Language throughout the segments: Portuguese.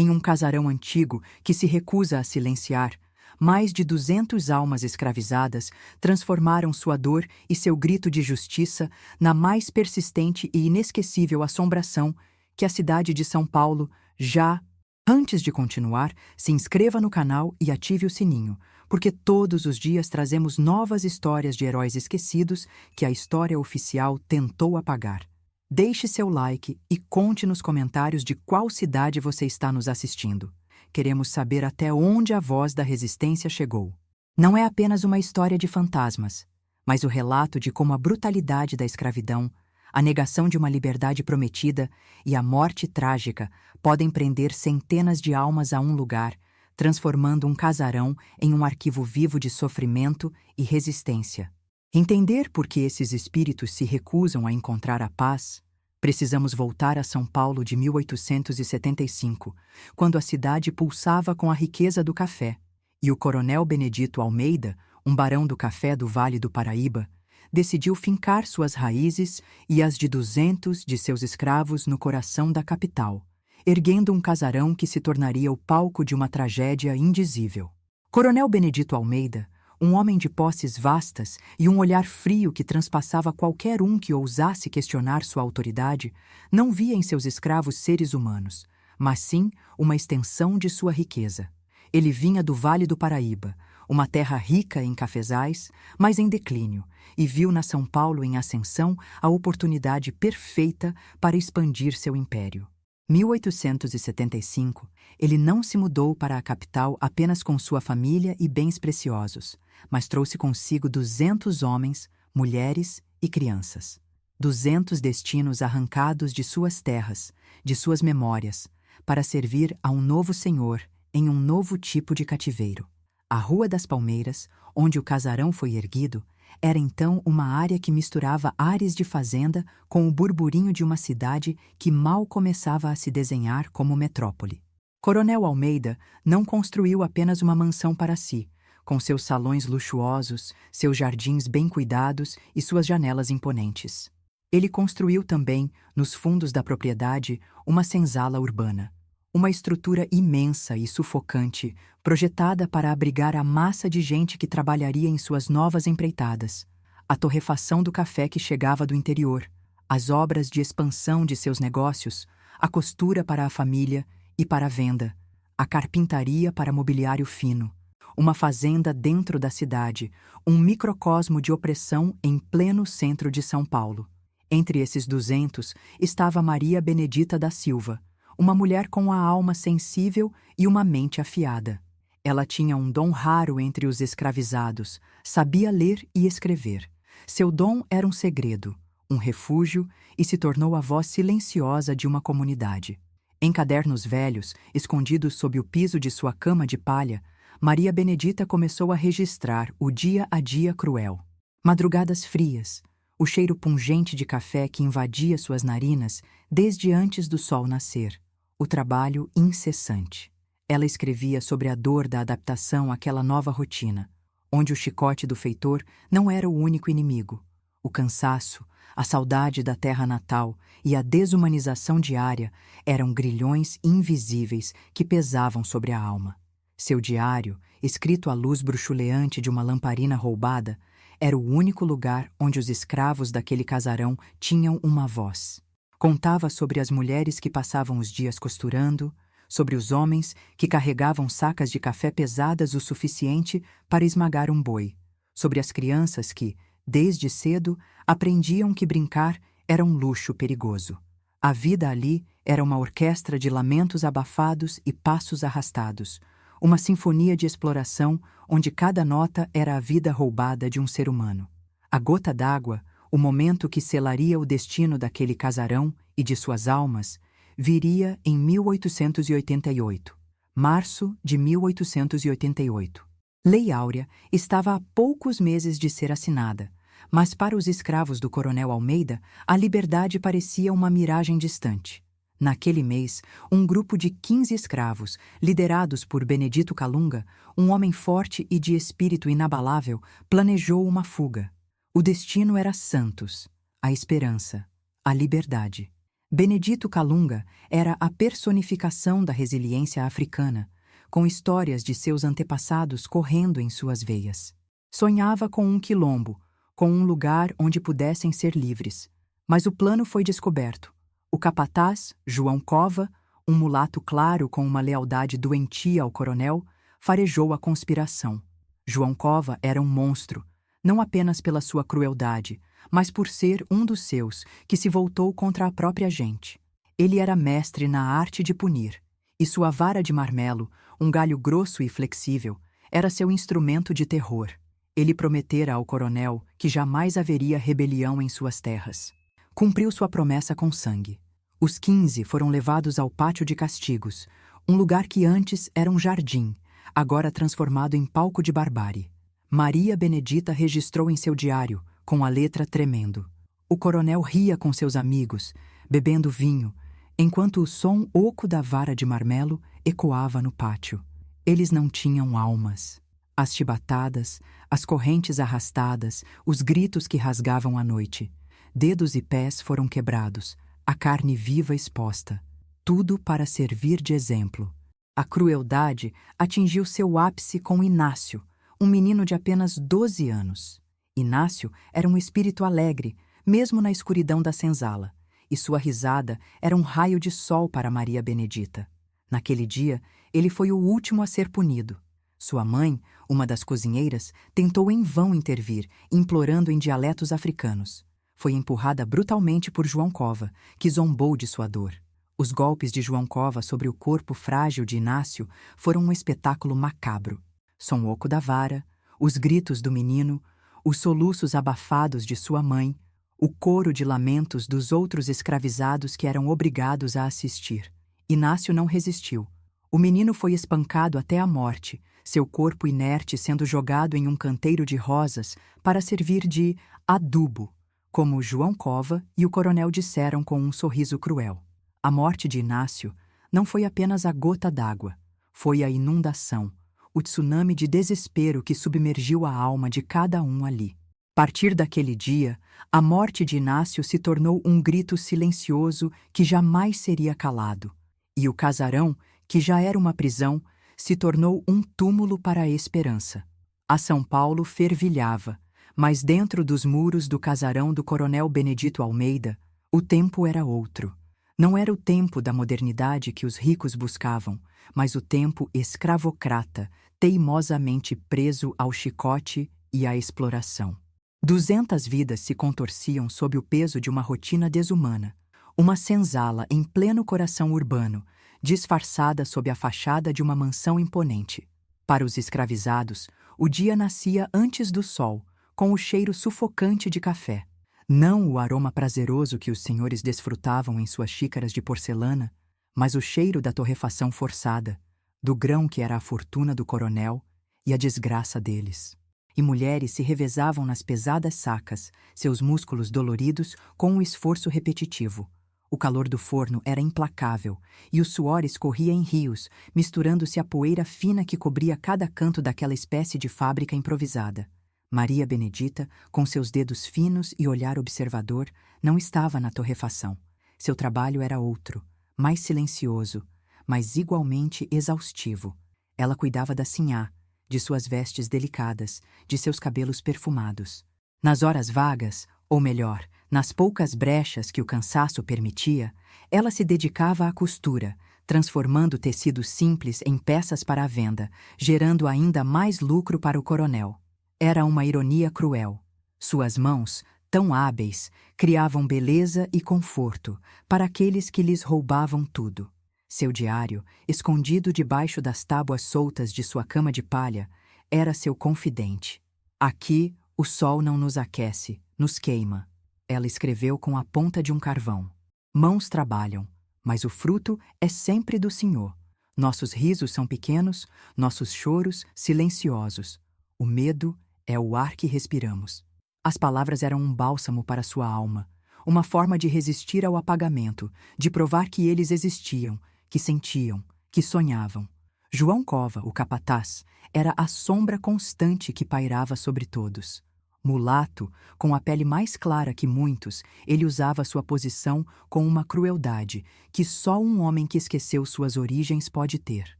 em um casarão antigo que se recusa a silenciar, mais de 200 almas escravizadas transformaram sua dor e seu grito de justiça na mais persistente e inesquecível assombração que a cidade de São Paulo já... Antes de continuar, se inscreva no canal e ative o sininho, porque todos os dias trazemos novas histórias de heróis esquecidos que a história oficial tentou apagar. Deixe seu like e conte nos comentários de qual cidade você está nos assistindo. Queremos saber até onde a voz da resistência chegou. Não é apenas uma história de fantasmas, mas o relato de como a brutalidade da escravidão, a negação de uma liberdade prometida e a morte trágica podem prender centenas de almas a um lugar, transformando um casarão em um arquivo vivo de sofrimento e resistência. Entender por que esses espíritos se recusam a encontrar a paz, precisamos voltar a São Paulo de 1875, quando a cidade pulsava com a riqueza do café, e o coronel Benedito Almeida, um barão do café do Vale do Paraíba, decidiu fincar suas raízes e as de 200 de seus escravos no coração da capital, erguendo um casarão que se tornaria o palco de uma tragédia indizível. Coronel Benedito Almeida, um homem de posses vastas e um olhar frio que transpassava qualquer um que ousasse questionar sua autoridade, não via em seus escravos seres humanos, mas sim uma extensão de sua riqueza. Ele vinha do Vale do Paraíba, uma terra rica em cafezais, mas em declínio, e viu na São Paulo em ascensão a oportunidade perfeita para expandir seu império. 1875, ele não se mudou para a capital apenas com sua família e bens preciosos, mas trouxe consigo 200 homens, mulheres e crianças. 200 destinos arrancados de suas terras, de suas memórias, para servir a um novo senhor em um novo tipo de cativeiro. A Rua das Palmeiras, onde o casarão foi erguido, era então uma área que misturava ares de fazenda com o burburinho de uma cidade que mal começava a se desenhar como metrópole. Coronel Almeida não construiu apenas uma mansão para si, com seus salões luxuosos, seus jardins bem cuidados e suas janelas imponentes. Ele construiu também, nos fundos da propriedade, uma senzala urbana. Uma estrutura imensa e sufocante, projetada para abrigar a massa de gente que trabalharia em suas novas empreitadas. A torrefação do café que chegava do interior, as obras de expansão de seus negócios, a costura para a família e para a venda, a carpintaria para mobiliário fino, uma fazenda dentro da cidade, um microcosmo de opressão em pleno centro de São Paulo. Entre esses 200 estava Maria Benedita da Silva, uma mulher com a alma sensível e uma mente afiada. Ela tinha um dom raro entre os escravizados, sabia ler e escrever. Seu dom era um segredo, um refúgio e se tornou a voz silenciosa de uma comunidade. Em cadernos velhos, escondidos sob o piso de sua cama de palha, Maria Benedita começou a registrar o dia a dia cruel. Madrugadas frias, o cheiro pungente de café que invadia suas narinas desde antes do sol nascer. O trabalho incessante. Ela escrevia sobre a dor da adaptação àquela nova rotina, onde o chicote do feitor não era o único inimigo. O cansaço, a saudade da terra natal e a desumanização diária eram grilhões invisíveis que pesavam sobre a alma. Seu diário, escrito à luz bruxuleante de uma lamparina roubada, era o único lugar onde os escravos daquele casarão tinham uma voz. Contava sobre as mulheres que passavam os dias costurando, sobre os homens que carregavam sacas de café pesadas o suficiente para esmagar um boi, sobre as crianças que, desde cedo, aprendiam que brincar era um luxo perigoso. A vida ali era uma orquestra de lamentos abafados e passos arrastados, uma sinfonia de exploração onde cada nota era a vida roubada de um ser humano. A gota d'água, o momento que selaria o destino daquele casarão e de suas almas, viria em 1888, março de 1888. Lei Áurea estava há poucos meses de ser assinada, mas para os escravos do Coronel Almeida, a liberdade parecia uma miragem distante. Naquele mês, um grupo de 15 escravos, liderados por Benedito Calunga, um homem forte e de espírito inabalável, planejou uma fuga. O destino era Santos, a esperança, a liberdade. Benedito Calunga era a personificação da resiliência africana, com histórias de seus antepassados correndo em suas veias. Sonhava com um quilombo, com um lugar onde pudessem ser livres. Mas o plano foi descoberto. O capataz, João Cova, um mulato claro com uma lealdade doentia ao coronel, farejou a conspiração. João Cova era um monstro, não apenas pela sua crueldade, mas por ser um dos seus que se voltou contra a própria gente. Ele era mestre na arte de punir, e sua vara de marmelo, um galho grosso e flexível, era seu instrumento de terror. Ele prometera ao coronel que jamais haveria rebelião em suas terras. Cumpriu sua promessa com sangue. Os 15 foram levados ao pátio de castigos, um lugar que antes era um jardim, agora transformado em palco de barbárie. Maria Benedita registrou em seu diário, com a letra tremendo. O coronel ria com seus amigos, bebendo vinho, enquanto o som oco da vara de marmelo ecoava no pátio. Eles não tinham almas. As chibatadas, as correntes arrastadas, os gritos que rasgavam a noite. Dedos e pés foram quebrados, a carne viva exposta. Tudo para servir de exemplo. A crueldade atingiu seu ápice com Inácio, um menino de apenas 12 anos. Inácio era um espírito alegre, mesmo na escuridão da senzala, e sua risada era um raio de sol para Maria Benedita. Naquele dia, ele foi o último a ser punido. Sua mãe, uma das cozinheiras, tentou em vão intervir, implorando em dialetos africanos. Foi empurrada brutalmente por João Cova, que zombou de sua dor. Os golpes de João Cova sobre o corpo frágil de Inácio foram um espetáculo macabro. Som oco da vara, os gritos do menino, os soluços abafados de sua mãe, o coro de lamentos dos outros escravizados que eram obrigados a assistir. Inácio não resistiu. O menino foi espancado até a morte, seu corpo inerte sendo jogado em um canteiro de rosas para servir de adubo, como João Cova e o coronel disseram com um sorriso cruel. A morte de Inácio não foi apenas a gota d'água, foi a inundação, o tsunami de desespero que submergiu a alma de cada um ali. A partir daquele dia, a morte de Inácio se tornou um grito silencioso que jamais seria calado, e o casarão, que já era uma prisão, se tornou um túmulo para a esperança. A São Paulo fervilhava, mas dentro dos muros do casarão do coronel Benedito Almeida, o tempo era outro. Não era o tempo da modernidade que os ricos buscavam, mas o tempo escravocrata, teimosamente preso ao chicote e à exploração. 200 vidas se contorciam sob o peso de uma rotina desumana, uma senzala em pleno coração urbano, disfarçada sob a fachada de uma mansão imponente. Para os escravizados, o dia nascia antes do sol, com o cheiro sufocante de café. Não o aroma prazeroso que os senhores desfrutavam em suas xícaras de porcelana, mas o cheiro da torrefação forçada, do grão que era a fortuna do coronel e a desgraça deles. E mulheres se revezavam nas pesadas sacas, seus músculos doloridos com um esforço repetitivo. O calor do forno era implacável, e o suor escorria em rios, misturando-se à poeira fina que cobria cada canto daquela espécie de fábrica improvisada. Maria Benedita, com seus dedos finos e olhar observador, não estava na torrefação. Seu trabalho era outro, mais silencioso, mas igualmente exaustivo. Ela cuidava da sinhá, de suas vestes delicadas, de seus cabelos perfumados. Nas horas vagas, ou melhor, nas poucas brechas que o cansaço permitia, ela se dedicava à costura, transformando tecidos simples em peças para a venda, gerando ainda mais lucro para o coronel. Era uma ironia cruel. Suas mãos, tão hábeis, criavam beleza e conforto para aqueles que lhes roubavam tudo. Seu diário, escondido debaixo das tábuas soltas de sua cama de palha, era seu confidente. Aqui, o sol não nos aquece, nos queima. Ela escreveu com a ponta de um carvão. Mãos trabalham, mas o fruto é sempre do Senhor. Nossos risos são pequenos, nossos choros silenciosos. O medo é o ar que respiramos. As palavras eram um bálsamo para sua alma, uma forma de resistir ao apagamento, de provar que eles existiam, que sentiam, que sonhavam. João Cova, o capataz, era a sombra constante que pairava sobre todos. Mulato, com a pele mais clara que muitos, ele usava sua posição com uma crueldade que só um homem que esqueceu suas origens pode ter.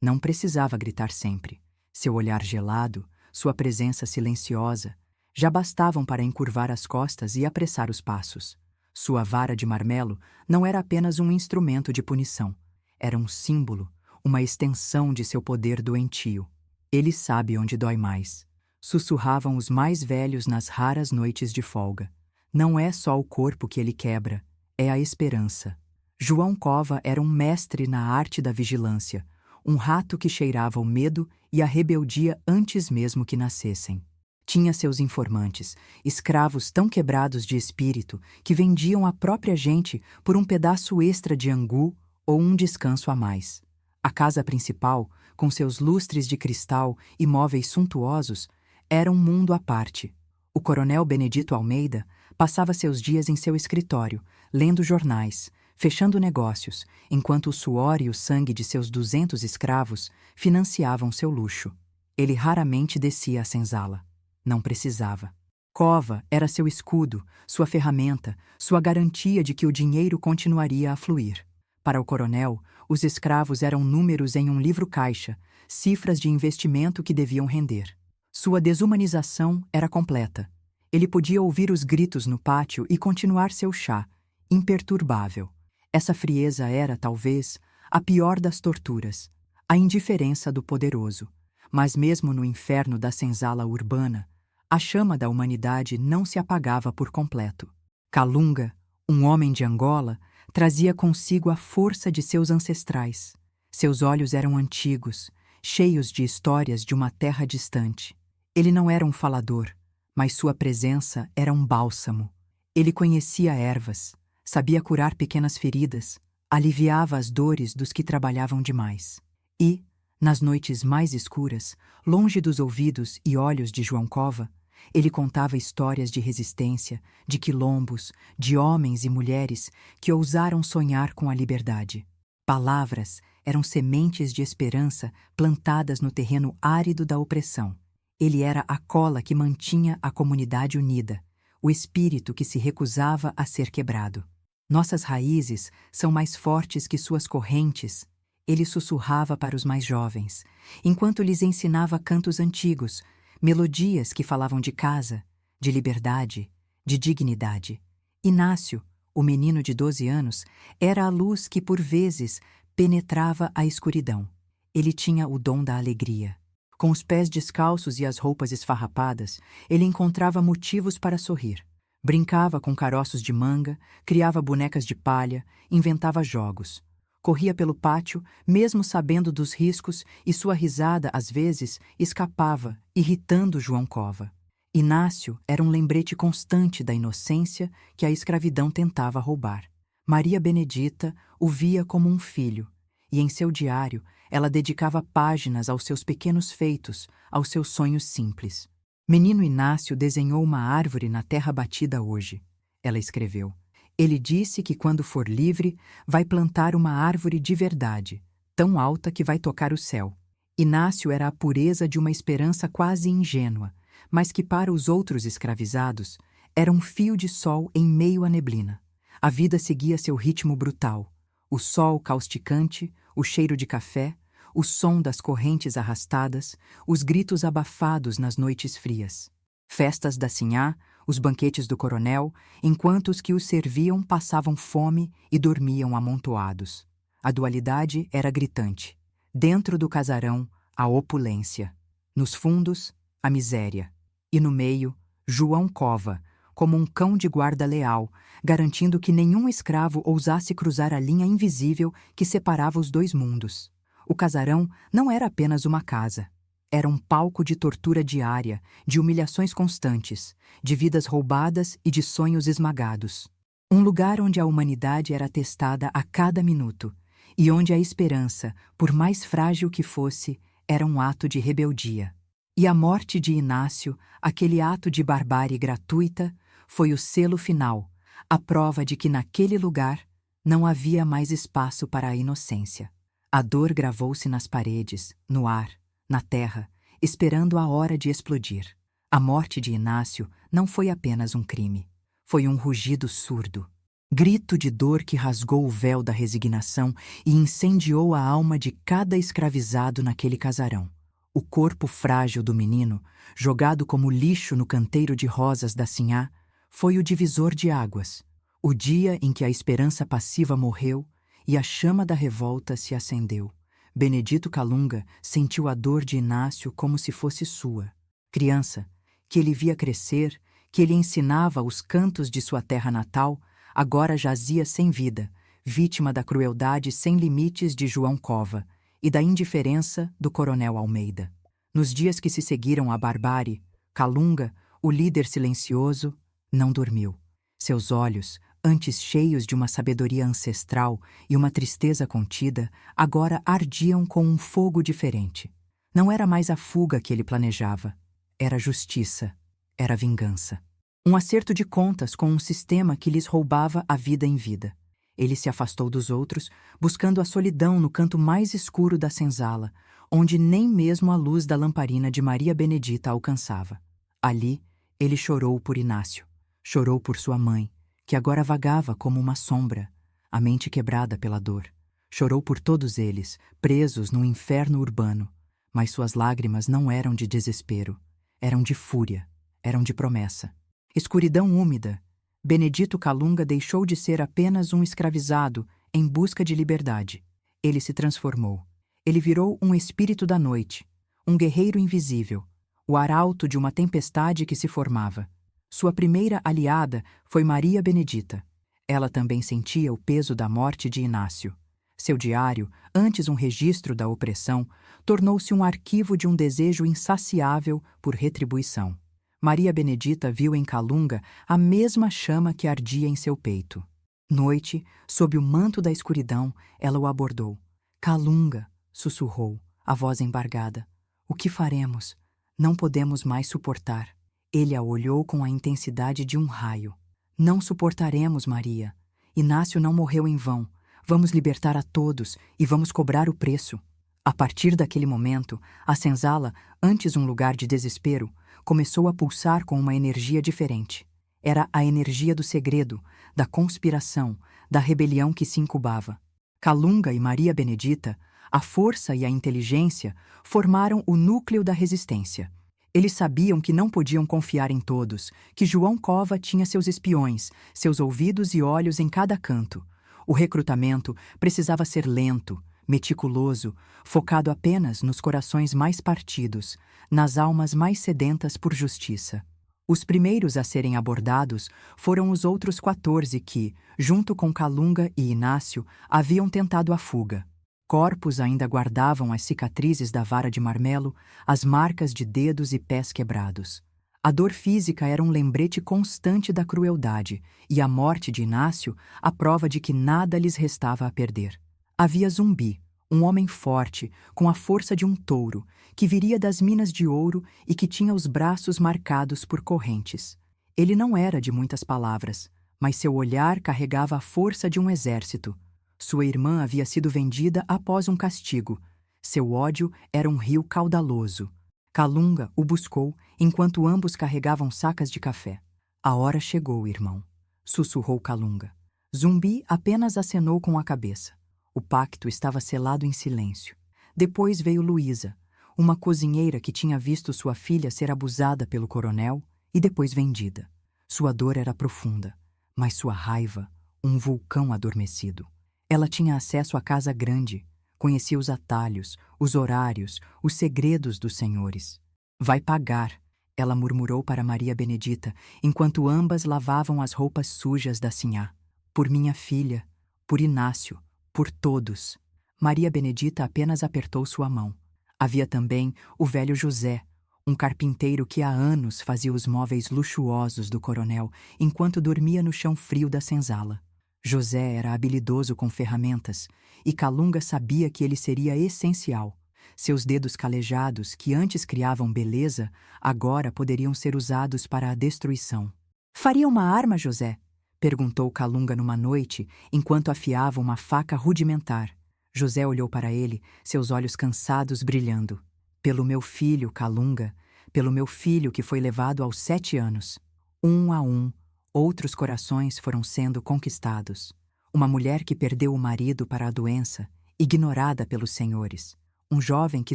Não precisava gritar sempre. Seu olhar gelado, sua presença silenciosa, já bastavam para encurvar as costas e apressar os passos. Sua vara de marmelo não era apenas um instrumento de punição. Era um símbolo, uma extensão de seu poder doentio. Ele sabe onde dói mais. Sussurravam os mais velhos nas raras noites de folga. Não é só o corpo que ele quebra, é a esperança. João Cova era um mestre na arte da vigilância, um rato que cheirava o medo e a rebeldia antes mesmo que nascessem. Tinha seus informantes, escravos tão quebrados de espírito que vendiam a própria gente por um pedaço extra de angu ou um descanso a mais. A casa principal, com seus lustres de cristal e móveis suntuosos, era um mundo à parte. O coronel Benedito Almeida passava seus dias em seu escritório, lendo jornais, fechando negócios, enquanto o suor e o sangue de seus 200 escravos financiavam seu luxo. Ele raramente descia à senzala. Não precisava. Cova era seu escudo, sua ferramenta, sua garantia de que o dinheiro continuaria a fluir. Para o coronel, os escravos eram números em um livro-caixa, cifras de investimento que deviam render. Sua desumanização era completa. Ele podia ouvir os gritos no pátio e continuar seu chá, imperturbável. Essa frieza era, talvez, a pior das torturas, a indiferença do poderoso. Mas mesmo no inferno da senzala urbana, a chama da humanidade não se apagava por completo. Kalunga, um homem de Angola, trazia consigo a força de seus ancestrais. Seus olhos eram antigos, cheios de histórias de uma terra distante. Ele não era um falador, mas sua presença era um bálsamo. Ele conhecia ervas, sabia curar pequenas feridas, aliviava as dores dos que trabalhavam demais. E, nas noites mais escuras, longe dos ouvidos e olhos de João Cova, ele contava histórias de resistência, de quilombos, de homens e mulheres que ousaram sonhar com a liberdade. Palavras eram sementes de esperança plantadas no terreno árido da opressão. Ele era a cola que mantinha a comunidade unida, o espírito que se recusava a ser quebrado. Nossas raízes são mais fortes que suas correntes, ele sussurrava para os mais jovens, enquanto lhes ensinava cantos antigos, melodias que falavam de casa, de liberdade, de dignidade. Inácio, o menino de 12 anos, era a luz que, por vezes, penetrava a escuridão. Ele tinha o dom da alegria. Com os pés descalços e as roupas esfarrapadas, ele encontrava motivos para sorrir. Brincava com caroços de manga, criava bonecas de palha, inventava jogos. Corria pelo pátio, mesmo sabendo dos riscos, e sua risada, às vezes, escapava, irritando João Cova. Inácio era um lembrete constante da inocência que a escravidão tentava roubar. Maria Benedita o via como um filho, e em seu diário ela dedicava páginas aos seus pequenos feitos, aos seus sonhos simples. Menino Inácio desenhou uma árvore na terra batida hoje. Ela escreveu. Ele disse que quando for livre, vai plantar uma árvore de verdade, tão alta que vai tocar o céu. Inácio era a pureza de uma esperança quase ingênua, mas que para os outros escravizados era um fio de sol em meio à neblina. A vida seguia seu ritmo brutal. O sol causticante, o cheiro de café, o som das correntes arrastadas, os gritos abafados nas noites frias. Festas da Sinhá, os banquetes do coronel, enquanto os que os serviam passavam fome e dormiam amontoados. A dualidade era gritante. Dentro do casarão, a opulência. Nos fundos, a miséria. E no meio, João Cova, como um cão de guarda leal, garantindo que nenhum escravo ousasse cruzar a linha invisível que separava os dois mundos. O casarão não era apenas uma casa. Era um palco de tortura diária, de humilhações constantes, de vidas roubadas e de sonhos esmagados. Um lugar onde a humanidade era testada a cada minuto e onde a esperança, por mais frágil que fosse, era um ato de rebeldia. E a morte de Inácio, aquele ato de barbárie gratuita, foi o selo final, a prova de que naquele lugar não havia mais espaço para a inocência. A dor gravou-se nas paredes, no ar, na terra, esperando a hora de explodir. A morte de Inácio não foi apenas um crime. Foi um rugido surdo. Grito de dor que rasgou o véu da resignação e incendiou a alma de cada escravizado naquele casarão. O corpo frágil do menino, jogado como lixo no canteiro de rosas da Sinhá, foi o divisor de águas. O dia em que a esperança passiva morreu e a chama da revolta se acendeu. Benedito Calunga sentiu a dor de Inácio como se fosse sua. Criança, que ele via crescer, que ele ensinava os cantos de sua terra natal, agora jazia sem vida, vítima da crueldade sem limites de João Cova e da indiferença do coronel Almeida. Nos dias que se seguiram à barbárie, Calunga, o líder silencioso, não dormiu. Seus olhos, antes cheios de uma sabedoria ancestral e uma tristeza contida, agora ardiam com um fogo diferente. Não era mais a fuga que ele planejava. Era justiça, era vingança. Um acerto de contas com um sistema que lhes roubava a vida em vida. Ele se afastou dos outros, buscando a solidão no canto mais escuro da senzala, onde nem mesmo a luz da lamparina de Maria Benedita alcançava. Ali, ele chorou por Inácio, chorou por sua mãe, que agora vagava como uma sombra, a mente quebrada pela dor. Chorou por todos eles, presos num inferno urbano, mas suas lágrimas não eram de desespero. Eram de fúria, eram de promessa. Escuridão úmida, Benedito Calunga deixou de ser apenas um escravizado em busca de liberdade. Ele se transformou. Ele virou um espírito da noite, um guerreiro invisível, o arauto de uma tempestade que se formava. Sua primeira aliada foi Maria Benedita. Ela também sentia o peso da morte de Inácio. Seu diário, antes um registro da opressão, tornou-se um arquivo de um desejo insaciável por retribuição. Maria Benedita viu em Calunga a mesma chama que ardia em seu peito. Noite, sob o manto da escuridão, ela o abordou. Calunga, sussurrou, a voz embargada. O que faremos? Não podemos mais suportar. Ele a olhou com a intensidade de um raio. Não suportaremos, Maria. Inácio não morreu em vão. Vamos libertar a todos e vamos cobrar o preço. A partir daquele momento, a senzala, antes um lugar de desespero, começou a pulsar com uma energia diferente. Era a energia do segredo, da conspiração, da rebelião que se incubava. Calunga e Maria Benedita, a força e a inteligência, formaram o núcleo da resistência. Eles sabiam que não podiam confiar em todos, que João Cova tinha seus espiões, seus ouvidos e olhos em cada canto. O recrutamento precisava ser lento, meticuloso, focado apenas nos corações mais partidos, nas almas mais sedentas por justiça. Os primeiros a serem abordados foram os outros 14 que, junto com Calunga e Inácio, haviam tentado a fuga. Corpos ainda guardavam as cicatrizes da vara de marmelo, as marcas de dedos e pés quebrados. A dor física era um lembrete constante da crueldade, e a morte de Inácio a prova de que nada lhes restava a perder. Havia Zumbi, um homem forte, com a força de um touro, que viria das minas de ouro e que tinha os braços marcados por correntes. Ele não era de muitas palavras, mas seu olhar carregava a força de um exército. Sua irmã havia sido vendida após um castigo. Seu ódio era um rio caudaloso. Calunga o buscou enquanto ambos carregavam sacas de café. A hora chegou, irmão, sussurrou Calunga. Zumbi apenas acenou com a cabeça. O pacto estava selado em silêncio. Depois veio Luísa, uma cozinheira que tinha visto sua filha ser abusada pelo coronel e depois vendida. Sua dor era profunda, mas sua raiva, um vulcão adormecido. Ela tinha acesso à casa grande, conhecia os atalhos, os horários, os segredos dos senhores. Vai pagar, ela murmurou para Maria Benedita, enquanto ambas lavavam as roupas sujas da Sinhá. Por minha filha, por Inácio, por todos. Maria Benedita apenas apertou sua mão. Havia também o velho José, um carpinteiro que há anos fazia os móveis luxuosos do coronel, enquanto dormia no chão frio da senzala. José era habilidoso com ferramentas, e Calunga sabia que ele seria essencial. Seus dedos calejados, que antes criavam beleza, agora poderiam ser usados para a destruição. Faria uma arma, José? Perguntou Calunga numa noite, enquanto afiava uma faca rudimentar. José olhou para ele, seus olhos cansados brilhando. Pelo meu filho, Calunga, pelo meu filho que foi levado aos 7 anos. Um a um, outros corações foram sendo conquistados. Uma mulher que perdeu o marido para a doença, ignorada pelos senhores. Um jovem que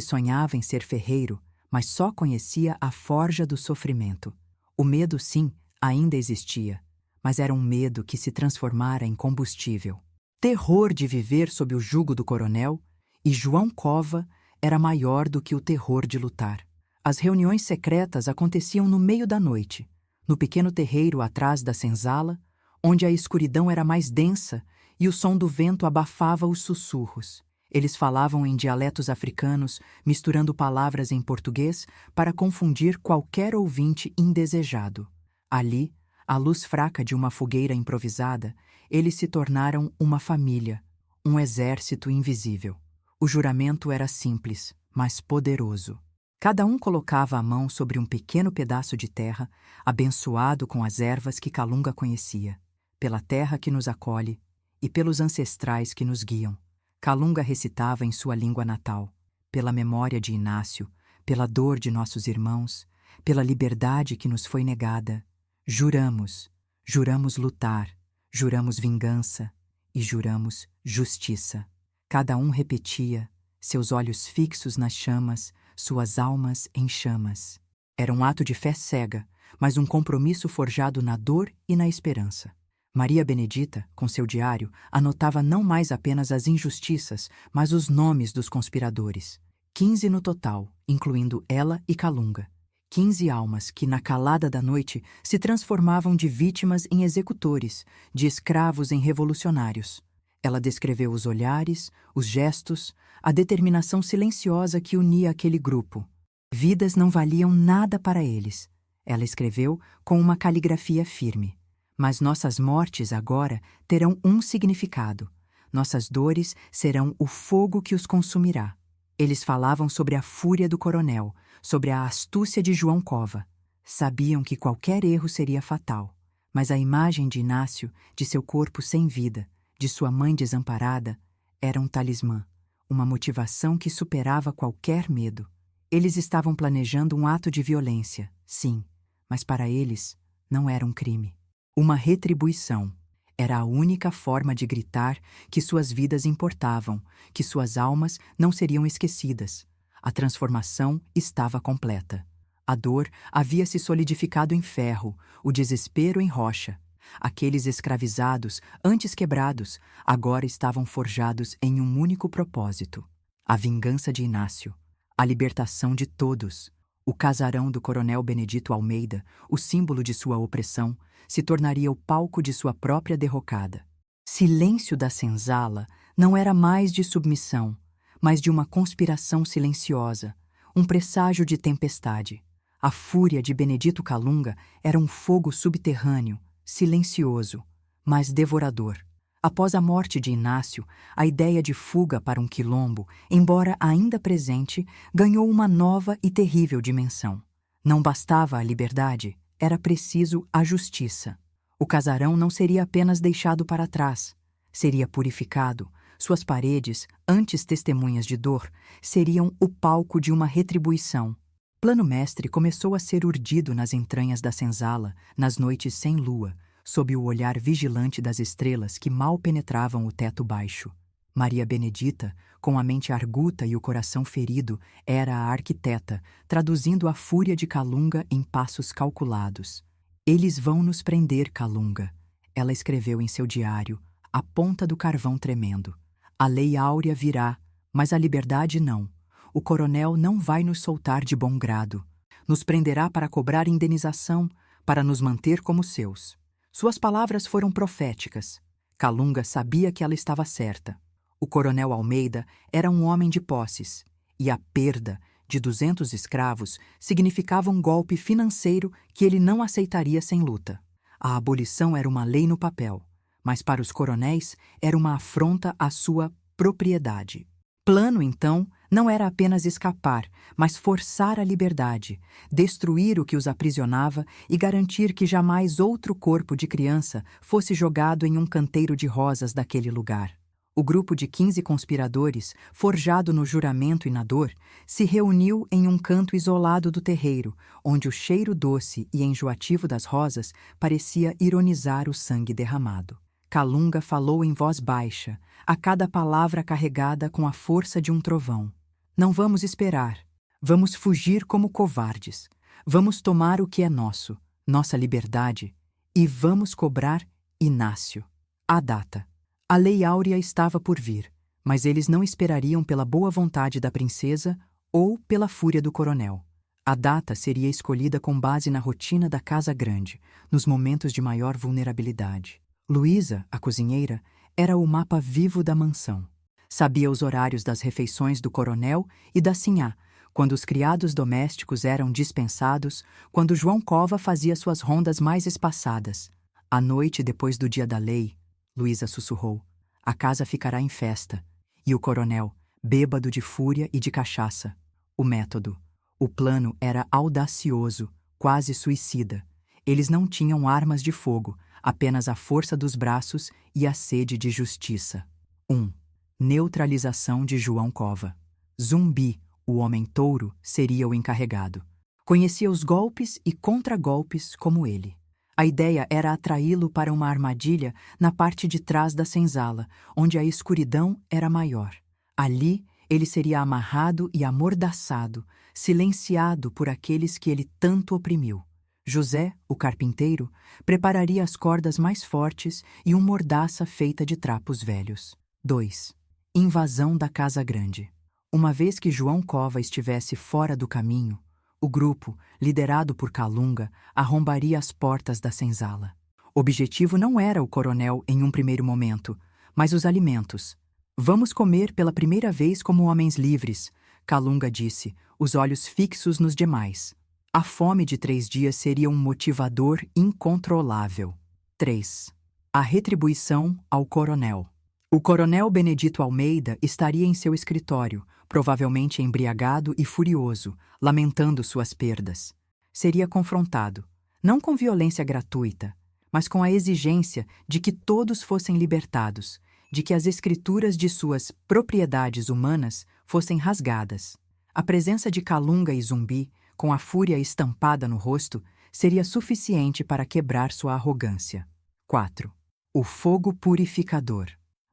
sonhava em ser ferreiro, mas só conhecia a forja do sofrimento. O medo, sim, ainda existia, mas era um medo que se transformara em combustível. Terror de viver sob o jugo do coronel, e João Cova era maior do que o terror de lutar. As reuniões secretas aconteciam no meio da noite, no pequeno terreiro atrás da senzala, onde a escuridão era mais densa e o som do vento abafava os sussurros. Eles falavam em dialetos africanos, misturando palavras em português para confundir qualquer ouvinte indesejado. Ali, à luz fraca de uma fogueira improvisada, eles se tornaram uma família, um exército invisível. O juramento era simples, mas poderoso. Cada um colocava a mão sobre um pequeno pedaço de terra, abençoado com as ervas que Kalunga conhecia, pela terra que nos acolhe e pelos ancestrais que nos guiam. Kalunga recitava em sua língua natal, pela memória de Inácio, pela dor de nossos irmãos, pela liberdade que nos foi negada. Juramos, juramos lutar, juramos vingança e juramos justiça. Cada um repetia, seus olhos fixos nas chamas, suas almas em chamas. Era um ato de fé cega, mas um compromisso forjado na dor e na esperança. Maria Benedita, com seu diário, anotava não mais apenas as injustiças, mas os nomes dos conspiradores. 15 no total, incluindo ela e Kalunga. 15 almas que, na calada da noite, se transformavam de vítimas em executores, de escravos em revolucionários. Ela descreveu os olhares, os gestos, a determinação silenciosa que unia aquele grupo. Vidas não valiam nada para eles. Ela escreveu com uma caligrafia firme. Mas nossas mortes agora terão um significado. Nossas dores serão o fogo que os consumirá. Eles falavam sobre a fúria do coronel, sobre a astúcia de João Cova. Sabiam que qualquer erro seria fatal. Mas a imagem de Inácio, de seu corpo sem vida, de sua mãe desamparada, era um talismã, uma motivação que superava qualquer medo. Eles estavam planejando um ato de violência, sim, mas para eles não era um crime. Uma retribuição. Era a única forma de gritar que suas vidas importavam, que suas almas não seriam esquecidas. A transformação estava completa. A dor havia se solidificado em ferro, o desespero em rocha. Aqueles escravizados, antes quebrados, agora estavam forjados em um único propósito: a vingança de Inácio, a libertação de todos. O casarão do coronel Benedito Almeida, o símbolo de sua opressão, se tornaria o palco de sua própria derrocada. Silêncio da senzala não era mais de submissão, mas de uma conspiração silenciosa, um presságio de tempestade. A fúria de Benedito Kalunga era um fogo subterrâneo, silencioso, mas devorador. Após a morte de Inácio, a ideia de fuga para um quilombo, embora ainda presente, ganhou uma nova e terrível dimensão. Não bastava a liberdade, era preciso a justiça. O casarão não seria apenas deixado para trás, seria purificado. Suas paredes, antes testemunhas de dor, seriam o palco de uma retribuição. Plano mestre começou a ser urdido nas entranhas da senzala, nas noites sem lua, sob o olhar vigilante das estrelas que mal penetravam o teto baixo. Maria Benedita, com a mente arguta e o coração ferido, era a arquiteta, traduzindo a fúria de Kalunga em passos calculados. Eles vão nos prender, Kalunga. Ela escreveu em seu diário, a ponta do carvão tremendo. A lei áurea virá, mas a liberdade não. O coronel não vai nos soltar de bom grado. Nos prenderá para cobrar indenização, para nos manter como seus. Suas palavras foram proféticas. Kalunga sabia que ela estava certa. O coronel Almeida era um homem de posses, e a perda de 200 escravos significava um golpe financeiro que ele não aceitaria sem luta. A abolição era uma lei no papel, mas para os coronéis era uma afronta à sua propriedade. Plano, então, não era apenas escapar, mas forçar a liberdade, destruir o que os aprisionava e garantir que jamais outro corpo de criança fosse jogado em um canteiro de rosas daquele lugar. O grupo de 15 conspiradores, forjado no juramento e na dor, se reuniu em um canto isolado do terreiro, onde o cheiro doce e enjoativo das rosas parecia ironizar o sangue derramado. Kalunga falou em voz baixa, a cada palavra carregada com a força de um trovão. Não vamos esperar. Vamos fugir como covardes. Vamos tomar o que é nosso, nossa liberdade, e vamos cobrar Inácio. A data. A Lei Áurea estava por vir, mas eles não esperariam pela boa vontade da princesa ou pela fúria do coronel. A data seria escolhida com base na rotina da Casa Grande, nos momentos de maior vulnerabilidade. Luísa, a cozinheira, era o mapa vivo da mansão. Sabia os horários das refeições do coronel e da sinhá, quando os criados domésticos eram dispensados, quando João Cova fazia suas rondas mais espaçadas. À noite depois do dia da lei, Luísa sussurrou, a casa ficará em festa. E o coronel, bêbado de fúria e de cachaça. O método. O plano era audacioso, quase suicida. Eles não tinham armas de fogo, apenas a força dos braços e a sede de justiça. 1. Neutralização de João Cova. Zumbi, o homem-touro, seria o encarregado. Conhecia os golpes e contragolpes como ele. A ideia era atraí-lo para uma armadilha na parte de trás da senzala, onde a escuridão era maior. Ali, ele seria amarrado e amordaçado, silenciado por aqueles que ele tanto oprimiu. José, o carpinteiro, prepararia as cordas mais fortes e uma mordaça feita de trapos velhos. 2. Invasão da Casa Grande. Uma vez que João Cova estivesse fora do caminho, o grupo, liderado por Kalunga, arrombaria as portas da senzala. O objetivo não era o coronel em um primeiro momento, mas os alimentos. Vamos comer pela primeira vez como homens livres, Kalunga disse, os olhos fixos nos demais. A fome de 3 dias seria um motivador incontrolável. 3. A retribuição ao coronel. O coronel Benedito Almeida estaria em seu escritório, provavelmente embriagado e furioso, lamentando suas perdas. Seria confrontado, não com violência gratuita, mas com a exigência de que todos fossem libertados, de que as escrituras de suas propriedades humanas fossem rasgadas. A presença de Kalunga e Zumbi, com a fúria estampada no rosto, seria suficiente para quebrar sua arrogância. 4. O fogo purificador.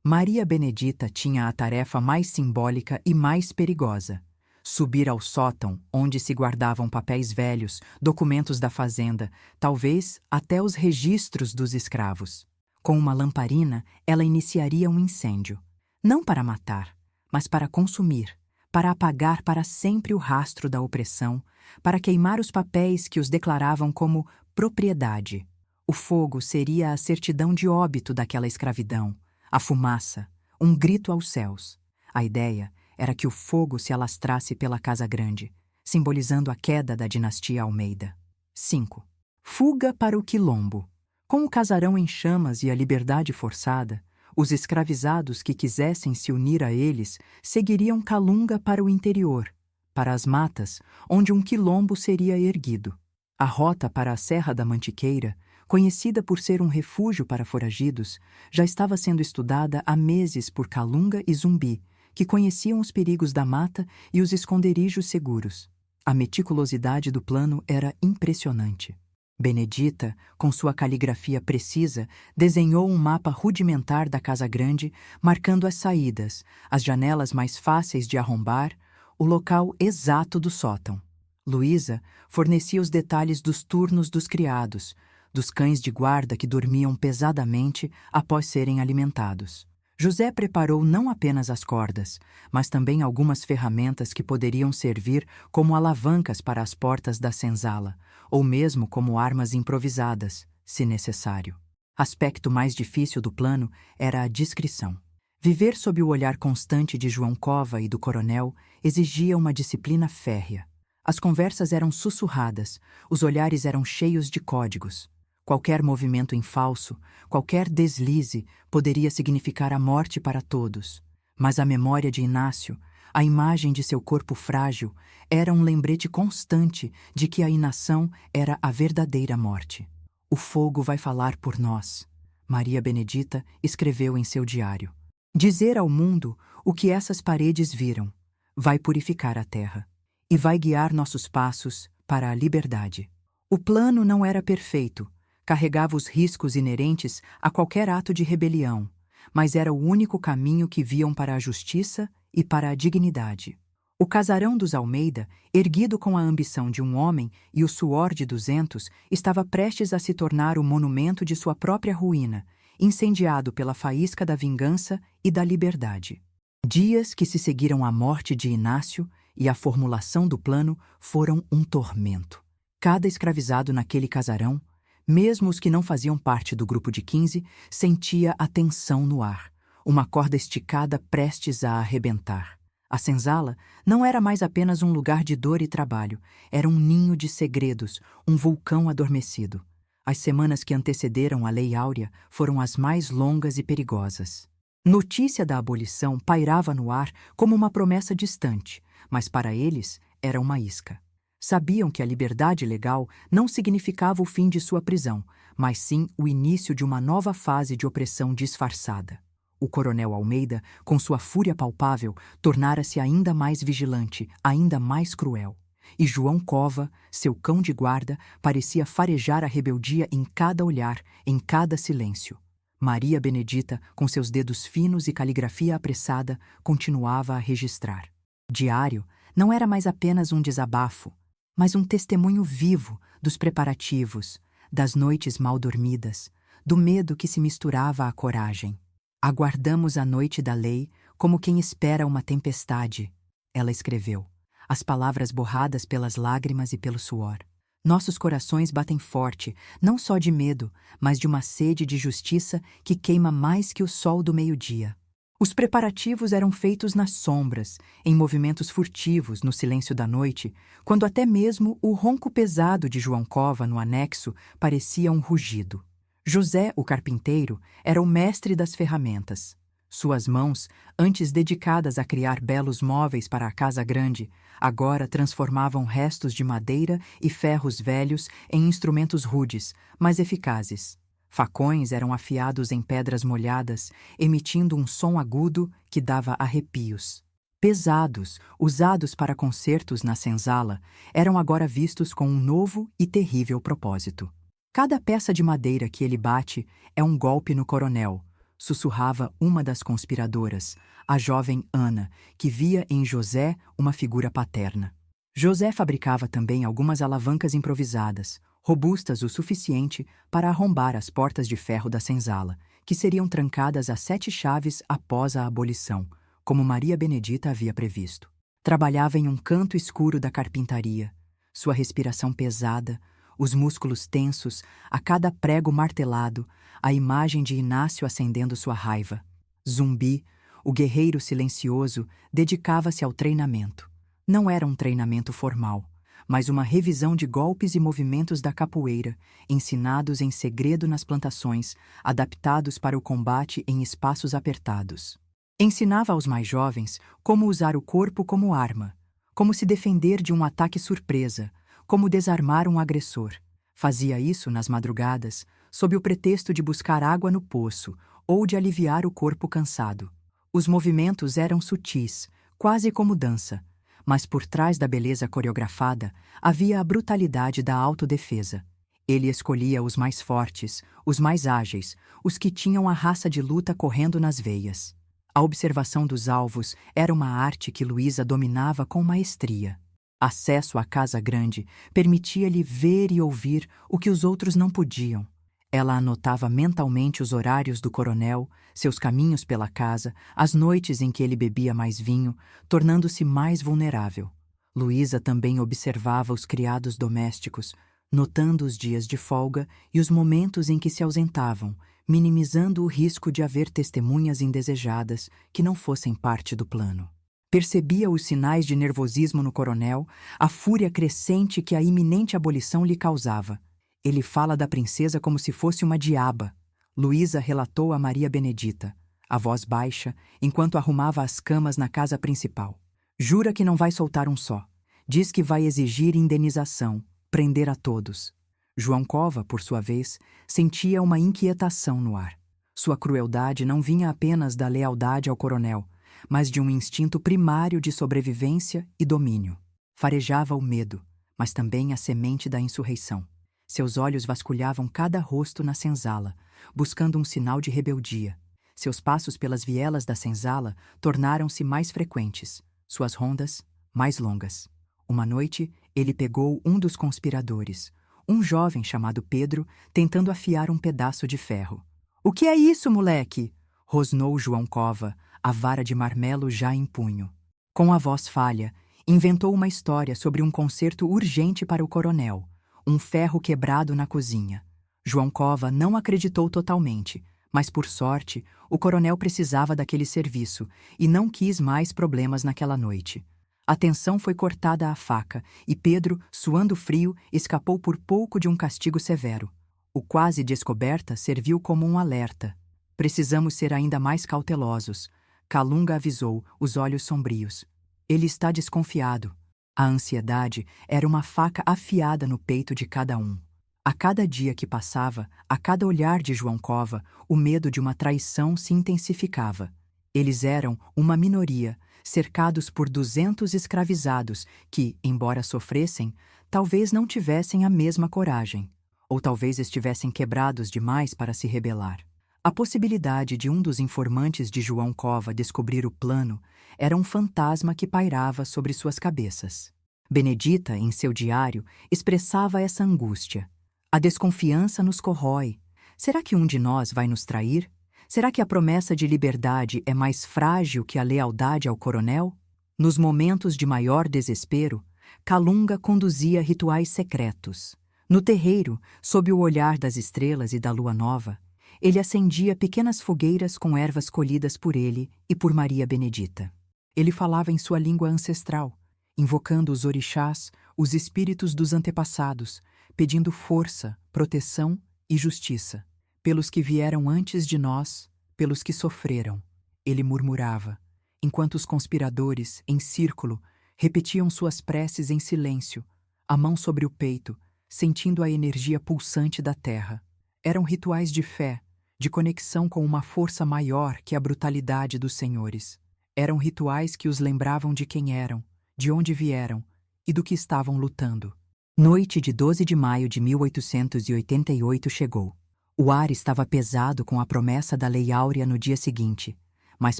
Maria Benedita tinha a tarefa mais simbólica e mais perigosa. Subir ao sótão, onde se guardavam papéis velhos, documentos da fazenda, talvez até os registros dos escravos. Com uma lamparina, ela iniciaria um incêndio. Não para matar, mas para consumir, para apagar para sempre o rastro da opressão, para queimar os papéis que os declaravam como propriedade. O fogo seria a certidão de óbito daquela escravidão. A fumaça, um grito aos céus. A ideia era que o fogo se alastrasse pela Casa Grande, simbolizando a queda da dinastia Almeida. 5. Fuga para o quilombo. Com o casarão em chamas e a liberdade forçada, os escravizados que quisessem se unir a eles seguiriam Kalunga para o interior, para as matas, onde um quilombo seria erguido. A rota para a Serra da Mantiqueira, conhecida por ser um refúgio para foragidos, já estava sendo estudada há meses por Kalunga e Zumbi, que conheciam os perigos da mata e os esconderijos seguros. A meticulosidade do plano era impressionante. Benedita, com sua caligrafia precisa, desenhou um mapa rudimentar da Casa Grande, marcando as saídas, as janelas mais fáceis de arrombar, o local exato do sótão. Luísa fornecia os detalhes dos turnos dos criados, dos cães de guarda que dormiam pesadamente após serem alimentados. José preparou não apenas as cordas, mas também algumas ferramentas que poderiam servir como alavancas para as portas da senzala, ou mesmo como armas improvisadas, se necessário. Aspecto mais difícil do plano era a discrição. Viver sob o olhar constante de João Cova e do coronel exigia uma disciplina férrea. As conversas eram sussurradas, os olhares eram cheios de códigos. Qualquer movimento em falso, qualquer deslize poderia significar a morte para todos. Mas a memória de Inácio, a imagem de seu corpo frágil, era um lembrete constante de que a inação era a verdadeira morte. O fogo vai falar por nós, Maria Benedita escreveu em seu diário. Dizer ao mundo o que essas paredes viram vai purificar a terra e vai guiar nossos passos para a liberdade. O plano não era perfeito, carregava os riscos inerentes a qualquer ato de rebelião, mas era o único caminho que viam para a justiça e para a dignidade. O casarão dos Almeida, erguido com a ambição de um homem e o suor de 200, estava prestes a se tornar o monumento de sua própria ruína, incendiado pela faísca da vingança e da liberdade. Dias que se seguiram à morte de Inácio e à formulação do plano foram um tormento. Cada escravizado naquele casarão, mesmo os que não faziam parte do grupo de 15, sentia a tensão no ar, uma corda esticada prestes a arrebentar. A senzala não era mais apenas um lugar de dor e trabalho, era um ninho de segredos, um vulcão adormecido. As semanas que antecederam a Lei Áurea foram as mais longas e perigosas. Notícia da abolição pairava no ar como uma promessa distante, mas para eles era uma isca. Sabiam que a liberdade legal não significava o fim de sua prisão, mas sim o início de uma nova fase de opressão disfarçada. O coronel Almeida, com sua fúria palpável, tornara-se ainda mais vigilante, ainda mais cruel. E João Cova, seu cão de guarda, parecia farejar a rebeldia em cada olhar, em cada silêncio. Maria Benedita, com seus dedos finos e caligrafia apressada, continuava a registrar. Diário não era mais apenas um desabafo, mas um testemunho vivo dos preparativos, das noites mal dormidas, do medo que se misturava à coragem. Aguardamos a noite da lei como quem espera uma tempestade, ela escreveu, as palavras borradas pelas lágrimas e pelo suor. Nossos corações batem forte, não só de medo, mas de uma sede de justiça que queima mais que o sol do meio-dia. Os preparativos eram feitos nas sombras, em movimentos furtivos no silêncio da noite, quando até mesmo o ronco pesado de João Cova no anexo parecia um rugido. José, o carpinteiro, era o mestre das ferramentas. Suas mãos, antes dedicadas a criar belos móveis para a casa grande, agora transformavam restos de madeira e ferros velhos em instrumentos rudes, mas eficazes. Facões eram afiados em pedras molhadas, emitindo um som agudo que dava arrepios. Pesados, usados para concertos na senzala, eram agora vistos com um novo e terrível propósito. Cada peça de madeira que ele bate é um golpe no coronel, sussurrava uma das conspiradoras, a jovem Ana, que via em José uma figura paterna. José fabricava também algumas alavancas improvisadas, robustas o suficiente para arrombar as portas de ferro da senzala, que seriam trancadas a 7 chaves após a abolição, como Maria Benedita havia previsto. Trabalhava em um canto escuro da carpintaria, sua respiração pesada, os músculos tensos, a cada prego martelado, a imagem de Inácio acendendo sua raiva. Zumbi, o guerreiro silencioso, dedicava-se ao treinamento. Não era um treinamento formal, mas uma revisão de golpes e movimentos da capoeira, ensinados em segredo nas plantações, adaptados para o combate em espaços apertados. Ensinava aos mais jovens como usar o corpo como arma, como se defender de um ataque surpresa, como desarmar um agressor. Fazia isso nas madrugadas, sob o pretexto de buscar água no poço ou de aliviar o corpo cansado. Os movimentos eram sutis, quase como dança, mas por trás da beleza coreografada havia a brutalidade da autodefesa. Ele escolhia os mais fortes, os mais ágeis, os que tinham a raça de luta correndo nas veias. A observação dos alvos era uma arte que Luísa dominava com maestria. Acesso à casa grande permitia-lhe ver e ouvir o que os outros não podiam. Ela anotava mentalmente os horários do coronel, seus caminhos pela casa, as noites em que ele bebia mais vinho, tornando-se mais vulnerável. Luísa também observava os criados domésticos, notando os dias de folga e os momentos em que se ausentavam, minimizando o risco de haver testemunhas indesejadas que não fossem parte do plano. Percebia os sinais de nervosismo no coronel, a fúria crescente que a iminente abolição lhe causava. Ele fala da princesa como se fosse uma diaba. Luísa relatou a Maria Benedita, a voz baixa, enquanto arrumava as camas na casa principal. Jura que não vai soltar um só. Diz que vai exigir indenização, prender a todos. João Cova, por sua vez, sentia uma inquietação no ar. Sua crueldade não vinha apenas da lealdade ao coronel, mas de um instinto primário de sobrevivência e domínio. Farejava o medo, mas também a semente da insurreição. Seus olhos vasculhavam cada rosto na senzala, buscando um sinal de rebeldia. Seus passos pelas vielas da senzala tornaram-se mais frequentes, suas rondas mais longas. Uma noite, ele pegou um dos conspiradores, um jovem chamado Pedro, tentando afiar um pedaço de ferro. "O que é isso, moleque?" rosnou João Cova, a vara de marmelo já em punho. Com a voz falha, inventou uma história sobre um concerto urgente para o coronel, um ferro quebrado na cozinha. João Cova não acreditou totalmente, mas por sorte, o coronel precisava daquele serviço e não quis mais problemas naquela noite. A tensão foi cortada à faca e Pedro, suando frio, escapou por pouco de um castigo severo. O quase descoberta serviu como um alerta. "Precisamos ser ainda mais cautelosos", Calunga avisou, os olhos sombrios. "Ele está desconfiado." A ansiedade era uma faca afiada no peito de cada um. A cada dia que passava, a cada olhar de João Cova, o medo de uma traição se intensificava. Eles eram uma minoria, cercados por 200 escravizados que, embora sofressem, talvez não tivessem a mesma coragem, ou talvez estivessem quebrados demais para se rebelar. A possibilidade de um dos informantes de João Cova descobrir o plano era um fantasma que pairava sobre suas cabeças. Benedita, em seu diário, expressava essa angústia. "A desconfiança nos corrói. Será que um de nós vai nos trair? Será que a promessa de liberdade é mais frágil que a lealdade ao coronel?" Nos momentos de maior desespero, Calunga conduzia rituais secretos. No terreiro, sob o olhar das estrelas e da lua nova, ele acendia pequenas fogueiras com ervas colhidas por ele e por Maria Benedita. Ele falava em sua língua ancestral, invocando os orixás, os espíritos dos antepassados, pedindo força, proteção e justiça. "Pelos que vieram antes de nós, pelos que sofreram", ele murmurava, enquanto os conspiradores, em círculo, repetiam suas preces em silêncio, a mão sobre o peito, sentindo a energia pulsante da terra. Eram rituais de fé, de conexão com uma força maior que a brutalidade dos senhores. Eram rituais que os lembravam de quem eram, de onde vieram e do que estavam lutando. Noite de 12 de maio de 1888 chegou. O ar estava pesado com a promessa da Lei Áurea no dia seguinte, mas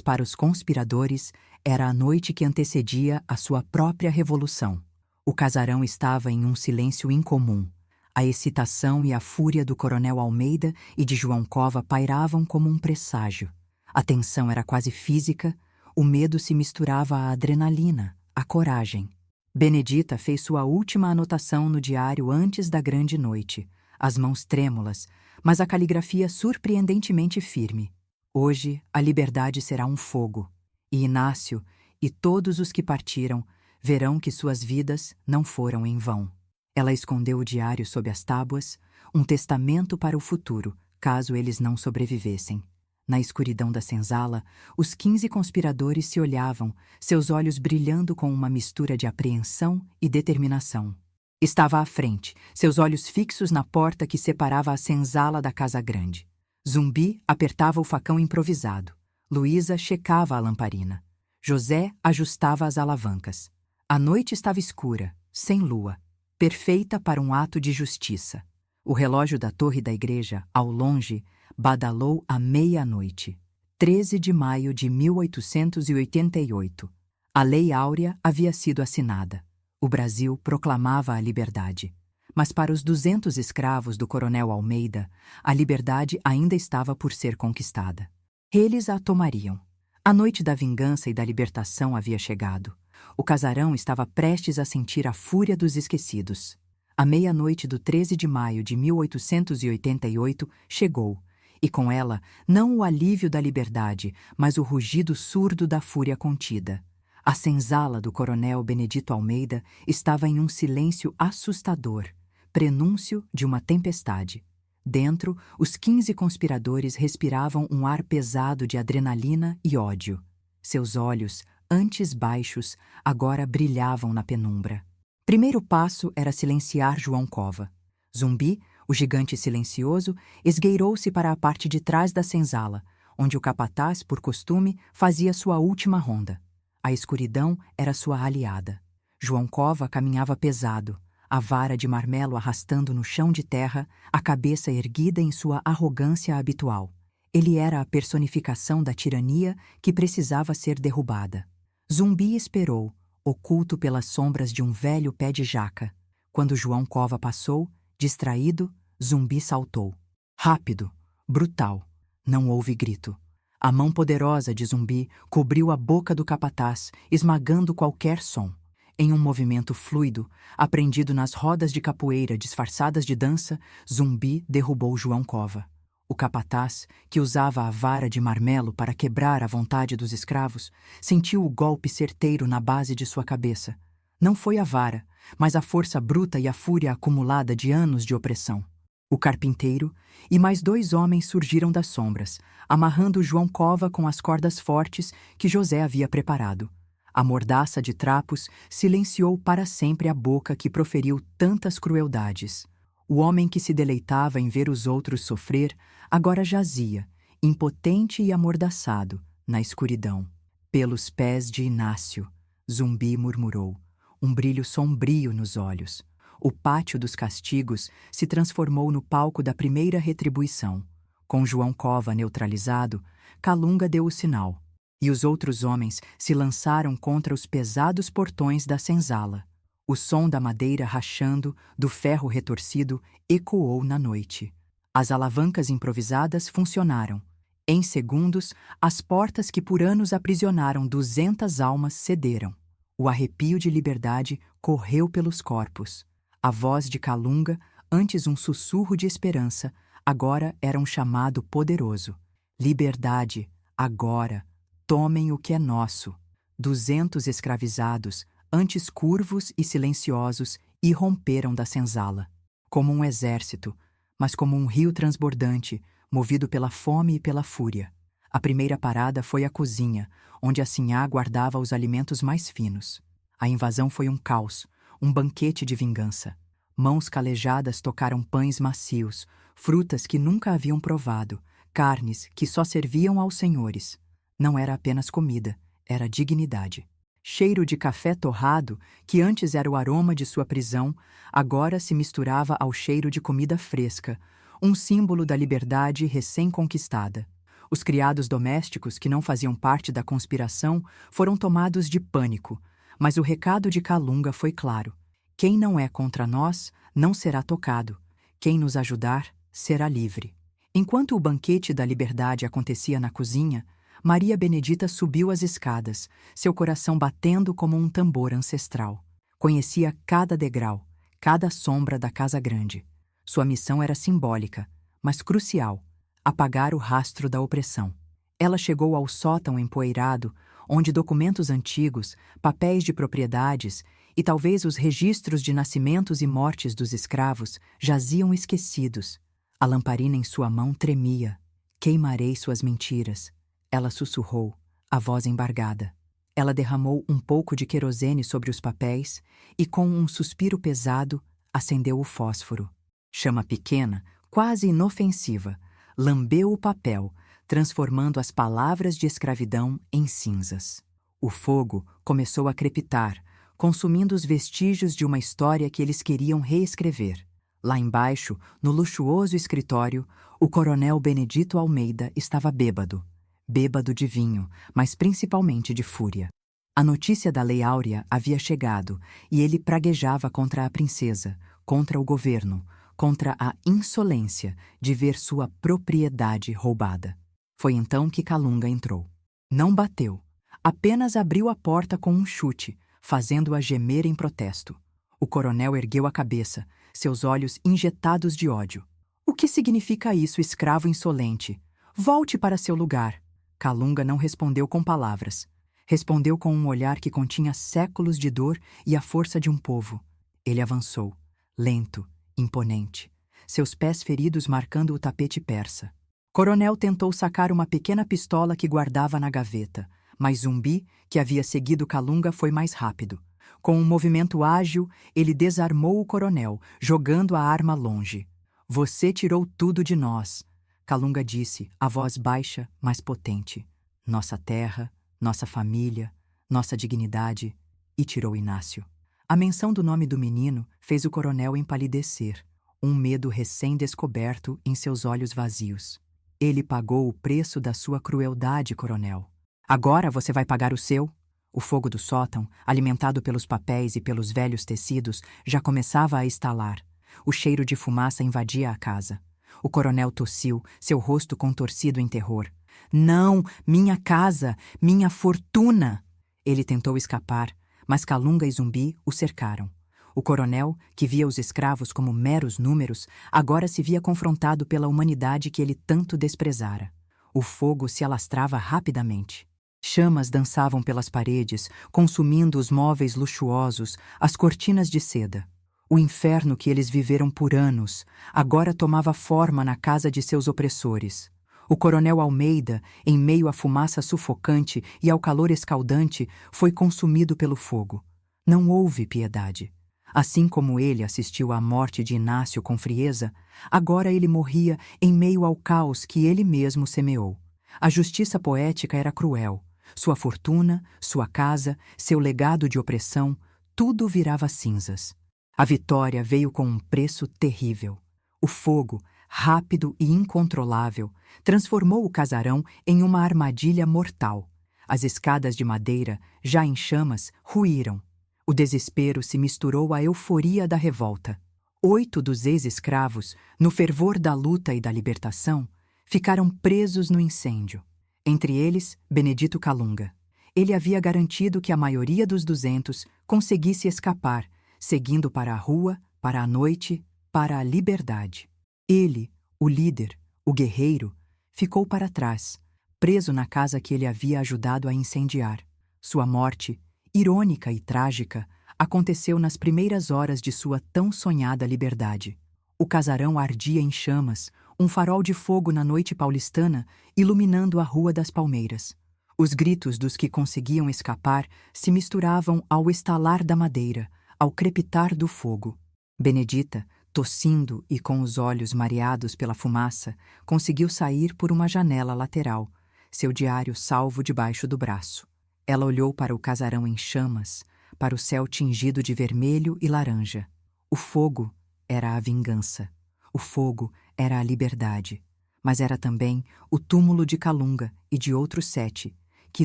para os conspiradores era a noite que antecedia a sua própria revolução. O casarão estava em um silêncio incomum. A excitação e a fúria do coronel Almeida e de João Cova pairavam como um presságio. A tensão era quase física, o medo se misturava à adrenalina, à coragem. Benedita fez sua última anotação no diário antes da grande noite, as mãos trêmulas, mas a caligrafia surpreendentemente firme. "Hoje a liberdade será um fogo, e Inácio e todos os que partiram verão que suas vidas não foram em vão." Ela escondeu o diário sob as tábuas, um testamento para o futuro, caso eles não sobrevivessem. Na escuridão da senzala, os 15 conspiradores se olhavam, seus olhos brilhando com uma mistura de apreensão e determinação. Estava à frente, seus olhos fixos na porta que separava a senzala da casa grande. Zumbi apertava o facão improvisado. Luísa checava a lamparina. José ajustava as alavancas. A noite estava escura, sem lua, perfeita para um ato de justiça. O relógio da torre da igreja, ao longe, badalou à meia-noite. 13 de maio de 1888. A Lei Áurea havia sido assinada. O Brasil proclamava a liberdade. Mas para os 200 escravos do coronel Almeida, a liberdade ainda estava por ser conquistada. Eles a tomariam. A noite da vingança e da libertação havia chegado. O casarão estava prestes a sentir a fúria dos esquecidos. A meia-noite do 13 de maio de 1888 chegou, e com ela não o alívio da liberdade, mas o rugido surdo da fúria contida. A senzala do coronel Benedito Almeida estava em um silêncio assustador, prenúncio de uma tempestade. Dentro, os 15 conspiradores respiravam um ar pesado de adrenalina e ódio. Seus olhos, antes baixos, agora brilhavam na penumbra. Primeiro passo era silenciar João Cova. Zumbi, O gigante silencioso esgueirou-se para a parte de trás da senzala, onde o capataz, por costume, fazia sua última ronda. A escuridão era sua aliada. João Cova caminhava pesado, a vara de marmelo arrastando no chão de terra, a cabeça erguida em sua arrogância habitual. Ele era a personificação da tirania que precisava ser derrubada. Zumbi esperou, oculto pelas sombras de um velho pé de jaca. Quando João Cova passou, distraído, Zumbi saltou. Rápido, brutal. Não houve grito. A mão poderosa de Zumbi cobriu a boca do capataz, esmagando qualquer som. Em um movimento fluido, aprendido nas rodas de capoeira disfarçadas de dança, Zumbi derrubou João Cova. O capataz, que usava a vara de marmelo para quebrar a vontade dos escravos, sentiu o golpe certeiro na base de sua cabeça. Não foi a vara, mas a força bruta e a fúria acumulada de anos de opressão. O carpinteiro e mais 2 homens surgiram das sombras, amarrando João Cova com as cordas fortes que José havia preparado. A mordaça de trapos silenciou para sempre a boca que proferiu tantas crueldades. O homem que se deleitava em ver os outros sofrer, agora jazia, impotente e amordaçado, na escuridão. Pelos pés de Inácio, Zumbi murmurou, um brilho sombrio nos olhos. O pátio dos castigos se transformou no palco da primeira retribuição. Com João Cova neutralizado, Calunga deu o sinal, e os outros homens se lançaram contra os pesados portões da senzala. O som da madeira rachando, do ferro retorcido, ecoou na noite. As alavancas improvisadas funcionaram. Em segundos, as portas que por anos aprisionaram 200 almas cederam. O arrepio de liberdade correu pelos corpos. A voz de Calunga, antes um sussurro de esperança, agora era um chamado poderoso. Liberdade, agora, tomem o que é nosso. 200 escravizados, antes curvos e silenciosos, irromperam da senzala. Como um exército, mas como um rio transbordante, movido pela fome e pela fúria. A primeira parada foi a cozinha, onde a sinhá guardava os alimentos mais finos. A invasão foi um caos, um banquete de vingança. Mãos calejadas tocaram pães macios, frutas que nunca haviam provado, carnes que só serviam aos senhores. Não era apenas comida, era dignidade. Cheiro de café torrado, que antes era o aroma de sua prisão, agora se misturava ao cheiro de comida fresca, um símbolo da liberdade recém-conquistada. Os criados domésticos, que não faziam parte da conspiração, foram tomados de pânico, mas o recado de Calunga foi claro. Quem não é contra nós, não será tocado. Quem nos ajudar, será livre. Enquanto o banquete da liberdade acontecia na cozinha, Maria Benedita subiu as escadas, seu coração batendo como um tambor ancestral. Conhecia cada degrau, cada sombra da Casa Grande. Sua missão era simbólica, mas crucial: apagar o rastro da opressão. Ela chegou ao sótão empoeirado, onde documentos antigos, papéis de propriedades e talvez os registros de nascimentos e mortes dos escravos jaziam esquecidos. A lamparina em sua mão tremia. Queimarei suas mentiras. Ela sussurrou, a voz embargada. Ela derramou um pouco de querosene sobre os papéis e, com um suspiro pesado, acendeu o fósforo. Chama pequena, quase inofensiva, lambeu o papel, transformando as palavras de escravidão em cinzas. O fogo começou a crepitar, consumindo os vestígios de uma história que eles queriam reescrever. Lá embaixo, no luxuoso escritório, o coronel Benedito Almeida estava bêbado. Bêbado de vinho, mas principalmente de fúria. A notícia da Lei Áurea havia chegado e ele praguejava contra a princesa, contra o governo, contra a insolência de ver sua propriedade roubada. Foi então que Calunga entrou. Não bateu, apenas abriu a porta com um chute, fazendo-a gemer em protesto. O coronel ergueu a cabeça, seus olhos injetados de ódio. O que significa isso, escravo insolente? Volte para seu lugar. Calunga não respondeu com palavras. Respondeu com um olhar que continha séculos de dor e a força de um povo. Ele avançou, lento, imponente, seus pés feridos marcando o tapete persa. Coronel tentou sacar uma pequena pistola que guardava na gaveta, mas Zumbi, que havia seguido Calunga, foi mais rápido. Com um movimento ágil, ele desarmou o coronel, jogando a arma longe. Você tirou tudo de nós, Kalunga disse, a voz baixa, mas potente. Nossa terra, nossa família, nossa dignidade, e tirou Inácio. A menção do nome do menino fez o coronel empalidecer, um medo recém-descoberto em seus olhos vazios. Ele pagou o preço da sua crueldade, coronel. Agora você vai pagar o seu? O fogo do sótão, alimentado pelos papéis e pelos velhos tecidos, já começava a estalar. O cheiro de fumaça invadia a casa. O coronel tossiu, seu rosto contorcido em terror. Não, minha casa, minha fortuna! Ele tentou escapar, mas Kalunga e Zumbi o cercaram. O coronel, que via os escravos como meros números, agora se via confrontado pela humanidade que ele tanto desprezara. O fogo se alastrava rapidamente. Chamas dançavam pelas paredes, consumindo os móveis luxuosos, as cortinas de seda. O inferno que eles viveram por anos agora tomava forma na casa de seus opressores. O coronel Almeida, em meio à fumaça sufocante e ao calor escaldante, foi consumido pelo fogo. Não houve piedade. Assim como ele assistiu à morte de Inácio com frieza, agora ele morria em meio ao caos que ele mesmo semeou. A justiça poética era cruel. Sua fortuna, sua casa, seu legado de opressão, tudo virava cinzas. A vitória veio com um preço terrível. O fogo, rápido e incontrolável, transformou o casarão em uma armadilha mortal. As escadas de madeira, já em chamas, ruíram. O desespero se misturou à euforia da revolta. 8 dos ex-escravos, no fervor da luta e da libertação, ficaram presos no incêndio. Entre eles, Benedito Kalunga. Ele havia garantido que a maioria dos 200 conseguisse escapar, seguindo para a rua, para a noite, para a liberdade. Ele, o líder, o guerreiro, ficou para trás, preso na casa que ele havia ajudado a incendiar. Sua morte, irônica e trágica, aconteceu nas primeiras horas de sua tão sonhada liberdade. O casarão ardia em chamas, um farol de fogo na noite paulistana, iluminando a Rua das Palmeiras. Os gritos dos que conseguiam escapar se misturavam ao estalar da madeira, ao crepitar do fogo. Benedita, tossindo e com os olhos mareados pela fumaça, conseguiu sair por uma janela lateral, seu diário salvo debaixo do braço. Ela olhou para o casarão em chamas, para o céu tingido de vermelho e laranja. O fogo era a vingança. O fogo era a liberdade. Mas era também o túmulo de Kalunga e de outros 7, que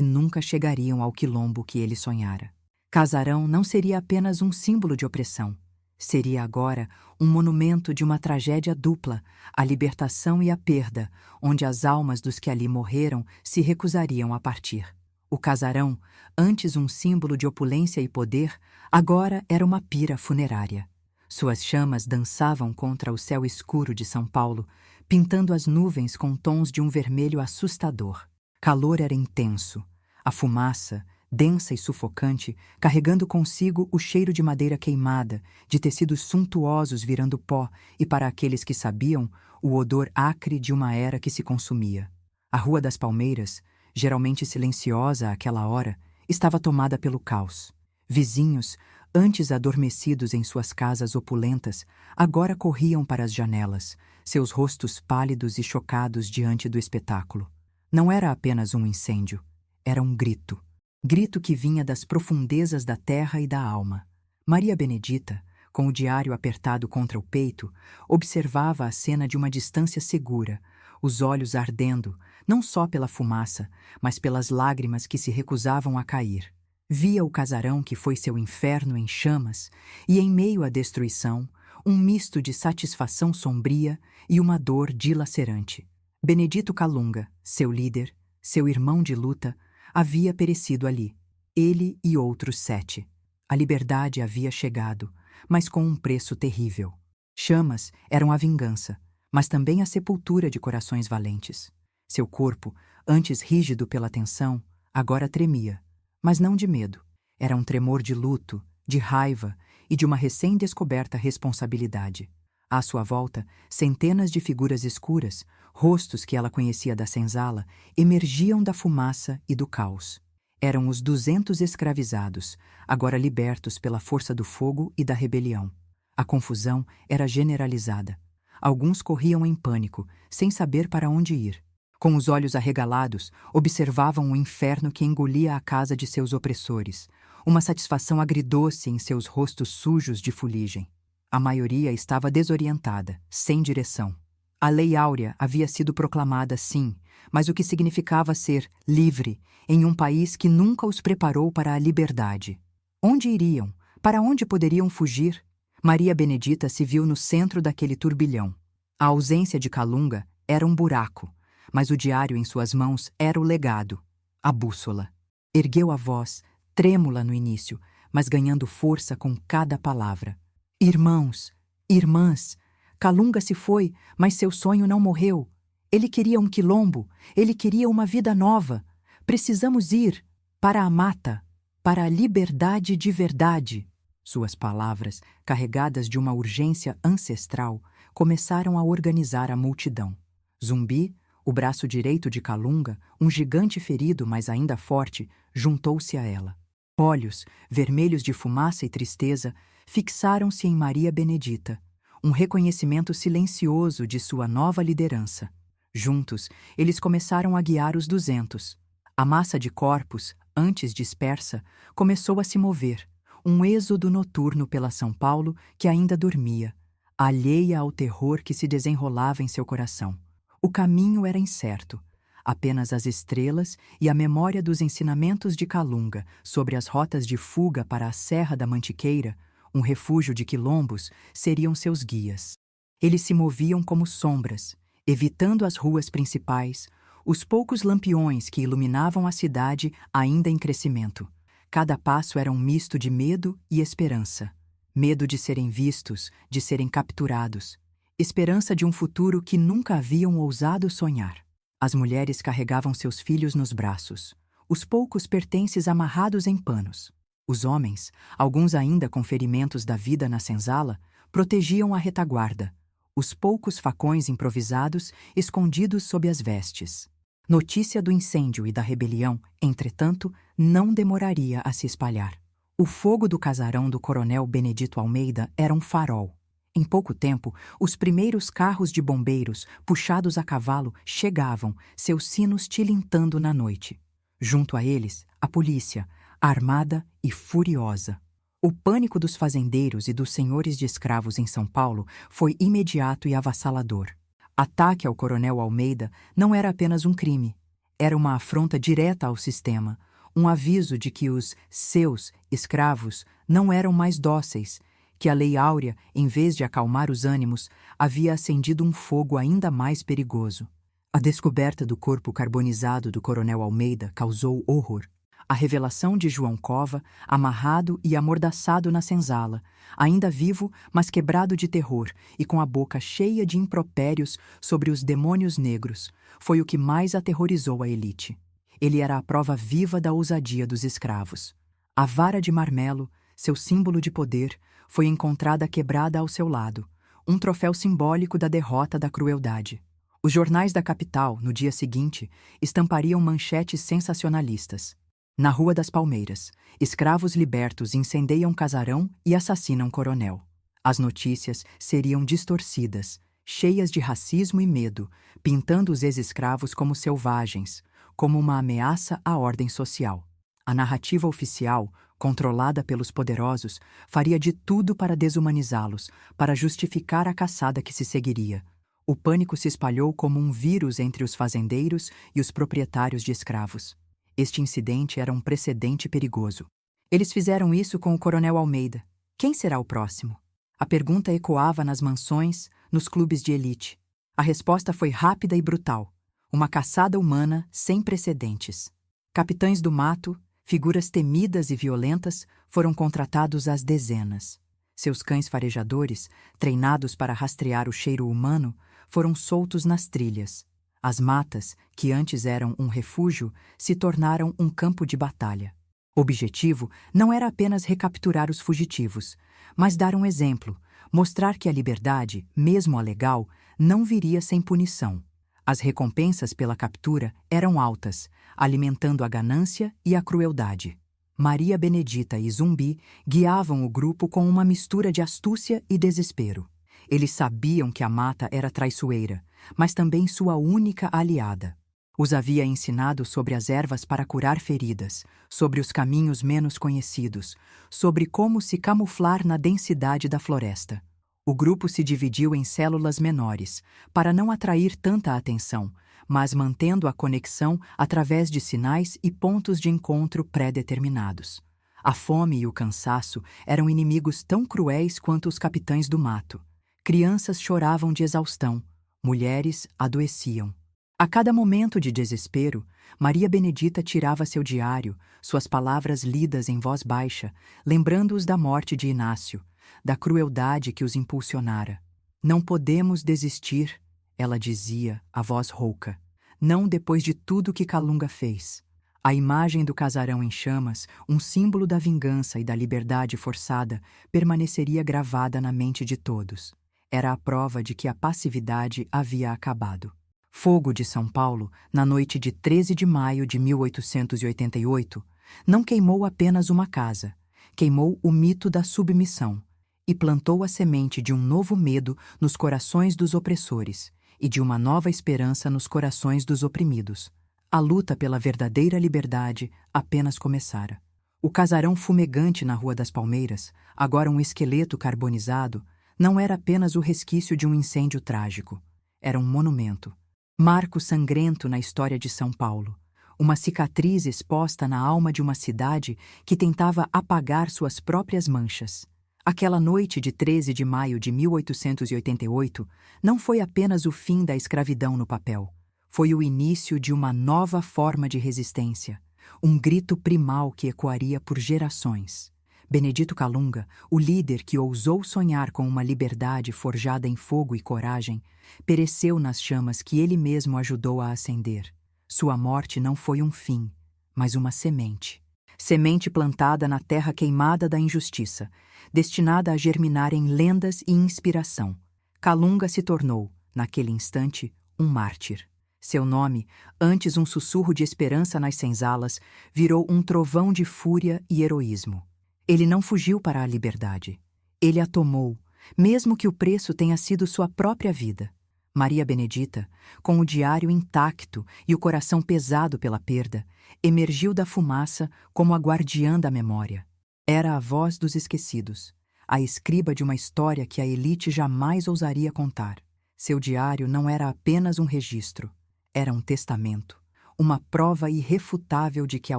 nunca chegariam ao quilombo que ele sonhara. Casarão não seria apenas um símbolo de opressão. Seria agora um monumento de uma tragédia dupla, a libertação e a perda, onde as almas dos que ali morreram se recusariam a partir. O casarão, antes um símbolo de opulência e poder, agora era uma pira funerária. Suas chamas dançavam contra o céu escuro de São Paulo, pintando as nuvens com tons de um vermelho assustador. Calor era intenso. A fumaça, densa e sufocante, carregando consigo o cheiro de madeira queimada, de tecidos suntuosos virando pó e, para aqueles que sabiam, o odor acre de uma era que se consumia. A Rua das Palmeiras, geralmente silenciosa àquela hora, estava tomada pelo caos. Vizinhos, antes adormecidos em suas casas opulentas, agora corriam para as janelas, seus rostos pálidos e chocados diante do espetáculo. Não era apenas um incêndio, era um grito. Grito que vinha das profundezas da terra e da alma. Maria Benedita, com o diário apertado contra o peito, observava a cena de uma distância segura, os olhos ardendo, não só pela fumaça, mas pelas lágrimas que se recusavam a cair. Via o casarão que foi seu inferno em chamas, e em meio à destruição, um misto de satisfação sombria e uma dor dilacerante. Benedito Kalunga, seu líder, seu irmão de luta, havia perecido ali, ele e outros 7. A liberdade havia chegado, mas com um preço terrível. Chamas eram a vingança, mas também a sepultura de corações valentes. Seu corpo, antes rígido pela tensão, agora tremia, mas não de medo. Era um tremor de luto, de raiva e de uma recém-descoberta responsabilidade. À sua volta, centenas de figuras escuras, rostos que ela conhecia da senzala, emergiam da fumaça e do caos. Eram os 200 escravizados, agora libertos pela força do fogo e da rebelião. A confusão era generalizada. Alguns corriam em pânico, sem saber para onde ir. Com os olhos arregalados, observavam o inferno que engolia a casa de seus opressores, uma satisfação agridoce em seus rostos sujos de fuligem. A maioria estava desorientada, sem direção. A Lei Áurea havia sido proclamada, sim, mas o que significava ser livre em um país que nunca os preparou para a liberdade? Onde iriam? Para onde poderiam fugir? Maria Benedita se viu no centro daquele turbilhão. A ausência de Calunga era um buraco, mas o diário em suas mãos era o legado, a bússola. Ergueu a voz, trêmula no início, mas ganhando força com cada palavra. Irmãos, irmãs, Calunga se foi, mas seu sonho não morreu. Ele queria um quilombo, ele queria uma vida nova. Precisamos ir para a mata, para a liberdade de verdade. Suas palavras, carregadas de uma urgência ancestral, começaram a organizar a multidão. Zumbi, o braço direito de Calunga, um gigante ferido, mas ainda forte, juntou-se a ela. Olhos, vermelhos de fumaça e tristeza, fixaram-se em Maria Benedita, um reconhecimento silencioso de sua nova liderança. Juntos, eles começaram a guiar os 200. A massa de corpos, antes dispersa, começou a se mover, um êxodo noturno pela São Paulo que ainda dormia, alheia ao terror que se desenrolava em seu coração. O caminho era incerto. Apenas as estrelas e a memória dos ensinamentos de Calunga sobre as rotas de fuga para a Serra da Mantiqueira, um refúgio de quilombos, seriam seus guias. Eles se moviam como sombras, evitando as ruas principais, os poucos lampiões que iluminavam a cidade ainda em crescimento. Cada passo era um misto de medo e esperança. Medo de serem vistos, de serem capturados. Esperança de um futuro que nunca haviam ousado sonhar. As mulheres carregavam seus filhos nos braços, os poucos pertences amarrados em panos. Os homens, alguns ainda com ferimentos da vida na senzala, protegiam a retaguarda, os poucos facões improvisados escondidos sob as vestes. Notícia do incêndio e da rebelião, entretanto, não demoraria a se espalhar. O fogo do casarão do coronel Benedito Almeida era um farol. Em pouco tempo, os primeiros carros de bombeiros, puxados a cavalo, chegavam, seus sinos tilintando na noite. Junto a eles, a polícia, armada e furiosa. O pânico dos fazendeiros e dos senhores de escravos em São Paulo foi imediato e avassalador. Ataque ao coronel Almeida não era apenas um crime, era uma afronta direta ao sistema, um aviso de que os seus escravos não eram mais dóceis, que a Lei Áurea, em vez de acalmar os ânimos, havia acendido um fogo ainda mais perigoso. A descoberta do corpo carbonizado do coronel Almeida causou horror. A revelação de João Cova, amarrado e amordaçado na senzala, ainda vivo, mas quebrado de terror e com a boca cheia de impropérios sobre os demônios negros, foi o que mais aterrorizou a elite. Ele era a prova viva da ousadia dos escravos. A vara de marmelo, seu símbolo de poder, foi encontrada quebrada ao seu lado, um troféu simbólico da derrota da crueldade. Os jornais da capital, no dia seguinte, estampariam manchetes sensacionalistas. Na Rua das Palmeiras, escravos libertos incendeiam casarão e assassinam coronel. As notícias seriam distorcidas, cheias de racismo e medo, pintando os ex-escravos como selvagens, como uma ameaça à ordem social. A narrativa oficial, controlada pelos poderosos, faria de tudo para desumanizá-los, para justificar a caçada que se seguiria. O pânico se espalhou como um vírus entre os fazendeiros e os proprietários de escravos. Este incidente era um precedente perigoso. Eles fizeram isso com o coronel Almeida. Quem será o próximo? A pergunta ecoava nas mansões, nos clubes de elite. A resposta foi rápida e brutal. Uma caçada humana sem precedentes. Capitães do mato, figuras temidas e violentas, foram contratados às dezenas. Seus cães farejadores, treinados para rastrear o cheiro humano, foram soltos nas trilhas. As matas, que antes eram um refúgio, se tornaram um campo de batalha. O objetivo não era apenas recapturar os fugitivos, mas dar um exemplo, mostrar que a liberdade, mesmo a legal, não viria sem punição. As recompensas pela captura eram altas, alimentando a ganância e a crueldade. Maria Benedita e Zumbi guiavam o grupo com uma mistura de astúcia e desespero. Eles sabiam que a mata era traiçoeira, mas também sua única aliada. Os havia ensinado sobre as ervas para curar feridas, sobre os caminhos menos conhecidos, sobre como se camuflar na densidade da floresta. O grupo se dividiu em células menores, para não atrair tanta atenção, mas mantendo a conexão através de sinais e pontos de encontro pré-determinados. A fome e o cansaço eram inimigos tão cruéis quanto os capitães do mato. Crianças choravam de exaustão, mulheres adoeciam. A cada momento de desespero, Maria Benedita tirava seu diário, suas palavras lidas em voz baixa, lembrando-os da morte de Inácio, da crueldade que os impulsionara. Não podemos desistir, ela dizia, a voz rouca. Não depois de tudo que Calunga fez. A imagem do casarão em chamas, um símbolo da vingança e da liberdade forçada, permaneceria gravada na mente de todos. Era a prova de que a passividade havia acabado. Fogo de São Paulo, na noite de 13 de maio de 1888, não queimou apenas uma casa, queimou o mito da submissão e plantou a semente de um novo medo nos corações dos opressores e de uma nova esperança nos corações dos oprimidos. A luta pela verdadeira liberdade apenas começara. O casarão fumegante na Rua das Palmeiras, agora um esqueleto carbonizado, não era apenas o resquício de um incêndio trágico. Era um monumento. Marco sangrento na história de São Paulo. Uma cicatriz exposta na alma de uma cidade que tentava apagar suas próprias manchas. Aquela noite de 13 de maio de 1888 não foi apenas o fim da escravidão no papel. Foi o início de uma nova forma de resistência, um grito primal que ecoaria por gerações. Benedito Calunga, o líder que ousou sonhar com uma liberdade forjada em fogo e coragem, pereceu nas chamas que ele mesmo ajudou a acender. Sua morte não foi um fim, mas uma semente. Semente plantada na terra queimada da injustiça, destinada a germinar em lendas e inspiração. Calunga se tornou, naquele instante, um mártir. Seu nome, antes um sussurro de esperança nas senzalas, virou um trovão de fúria e heroísmo. Ele não fugiu para a liberdade. Ele a tomou, mesmo que o preço tenha sido sua própria vida. Maria Benedita, com o diário intacto e o coração pesado pela perda, emergiu da fumaça como a guardiã da memória. Era a voz dos esquecidos, a escriba de uma história que a elite jamais ousaria contar. Seu diário não era apenas um registro, era um testamento, uma prova irrefutável de que a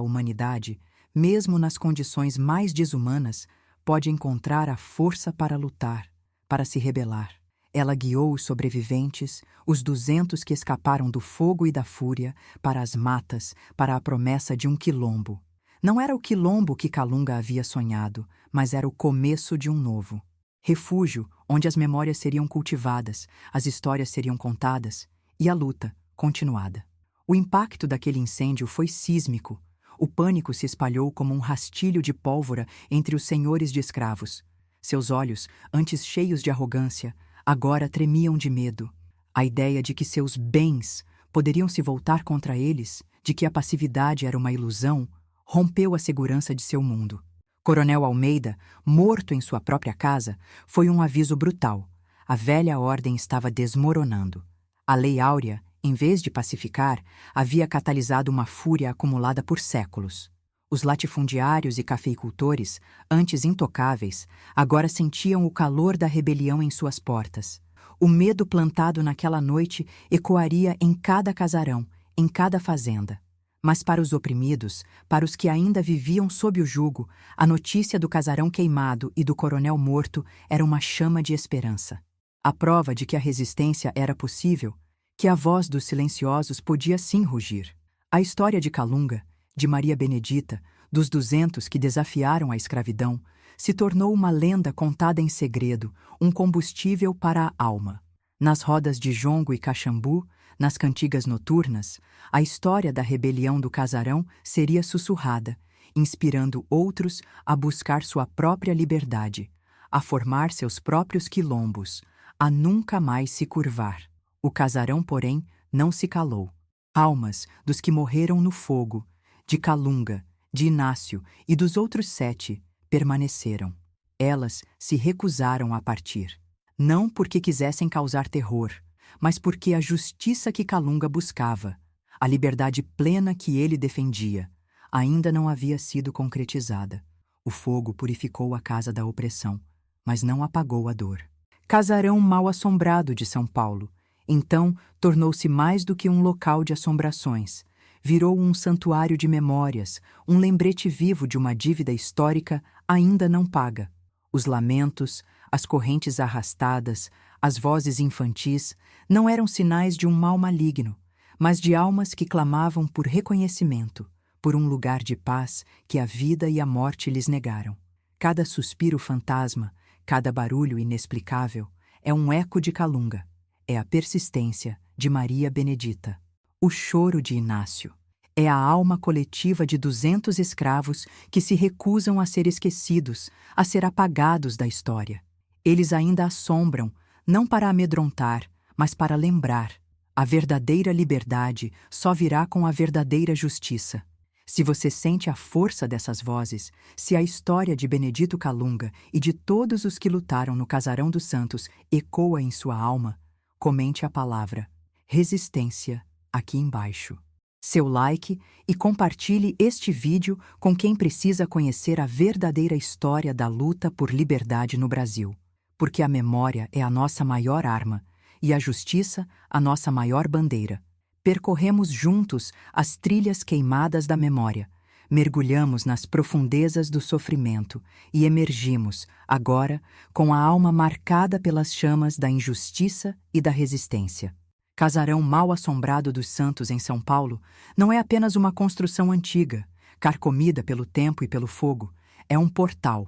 humanidade, mesmo nas condições mais desumanas, pode encontrar a força para lutar, para se rebelar. Ela guiou os sobreviventes, os 200 que escaparam do fogo e da fúria, para as matas, para a promessa de um quilombo. Não era o quilombo que Calunga havia sonhado, mas era o começo de um novo. Refúgio, onde as memórias seriam cultivadas, as histórias seriam contadas e a luta continuada. O impacto daquele incêndio foi sísmico. O pânico se espalhou como um rastilho de pólvora entre os senhores de escravos. Seus olhos, antes cheios de arrogância, agora tremiam de medo. A ideia de que seus bens poderiam se voltar contra eles, de que a passividade era uma ilusão, rompeu a segurança de seu mundo. Coronel Almeida, morto em sua própria casa, foi um aviso brutal. A velha ordem estava desmoronando. A Lei Áurea, em vez de pacificar, havia catalisado uma fúria acumulada por séculos. Os latifundiários e cafeicultores, antes intocáveis, agora sentiam o calor da rebelião em suas portas. O medo plantado naquela noite ecoaria em cada casarão, em cada fazenda. Mas para os oprimidos, para os que ainda viviam sob o jugo, a notícia do casarão queimado e do coronel morto era uma chama de esperança. A prova de que a resistência era possível, que a voz dos silenciosos podia sim rugir. A história de Calunga, de Maria Benedita, dos 200 que desafiaram a escravidão, se tornou uma lenda contada em segredo, um combustível para a alma. Nas rodas de jongo e caxambu, nas cantigas noturnas, a história da rebelião do casarão seria sussurrada, inspirando outros a buscar sua própria liberdade, a formar seus próprios quilombos, a nunca mais se curvar. O casarão, porém, não se calou. Almas dos que morreram no fogo, de Calunga, de Inácio e dos outros 7, permaneceram. Elas se recusaram a partir. não porque quisessem causar terror, mas porque a justiça que Calunga buscava, a liberdade plena que ele defendia, ainda não havia sido concretizada. O fogo purificou a casa da opressão, mas não apagou a dor. Casarão mal-assombrado de São Paulo, então tornou-se mais do que um local de assombrações. Virou um santuário de memórias, um lembrete vivo de uma dívida histórica ainda não paga. Os lamentos, as correntes arrastadas, as vozes infantis não eram sinais de um mal maligno, mas de almas que clamavam por reconhecimento, por um lugar de paz que a vida e a morte lhes negaram. Cada suspiro fantasma, cada barulho inexplicável, é um eco de Calunga, é a persistência de Maria Benedita. O choro de Inácio é a alma coletiva de 200 escravos que se recusam a ser esquecidos, a ser apagados da história. Eles ainda assombram, não para amedrontar, mas para lembrar. A verdadeira liberdade só virá com a verdadeira justiça. Se você sente a força dessas vozes, se a história de Benedito Calunga e de todos os que lutaram no Casarão dos Santos ecoa em sua alma, comente a palavra resistência aqui embaixo. Seu like e compartilhe este vídeo com quem precisa conhecer a verdadeira história da luta por liberdade no Brasil. Porque a memória é a nossa maior arma e a justiça a nossa maior bandeira. Percorremos juntos as trilhas queimadas da memória, mergulhamos nas profundezas do sofrimento e emergimos, agora, com a alma marcada pelas chamas da injustiça e da resistência. Casarão mal-assombrado dos Santos em São Paulo não é apenas uma construção antiga, carcomida pelo tempo e pelo fogo, é um portal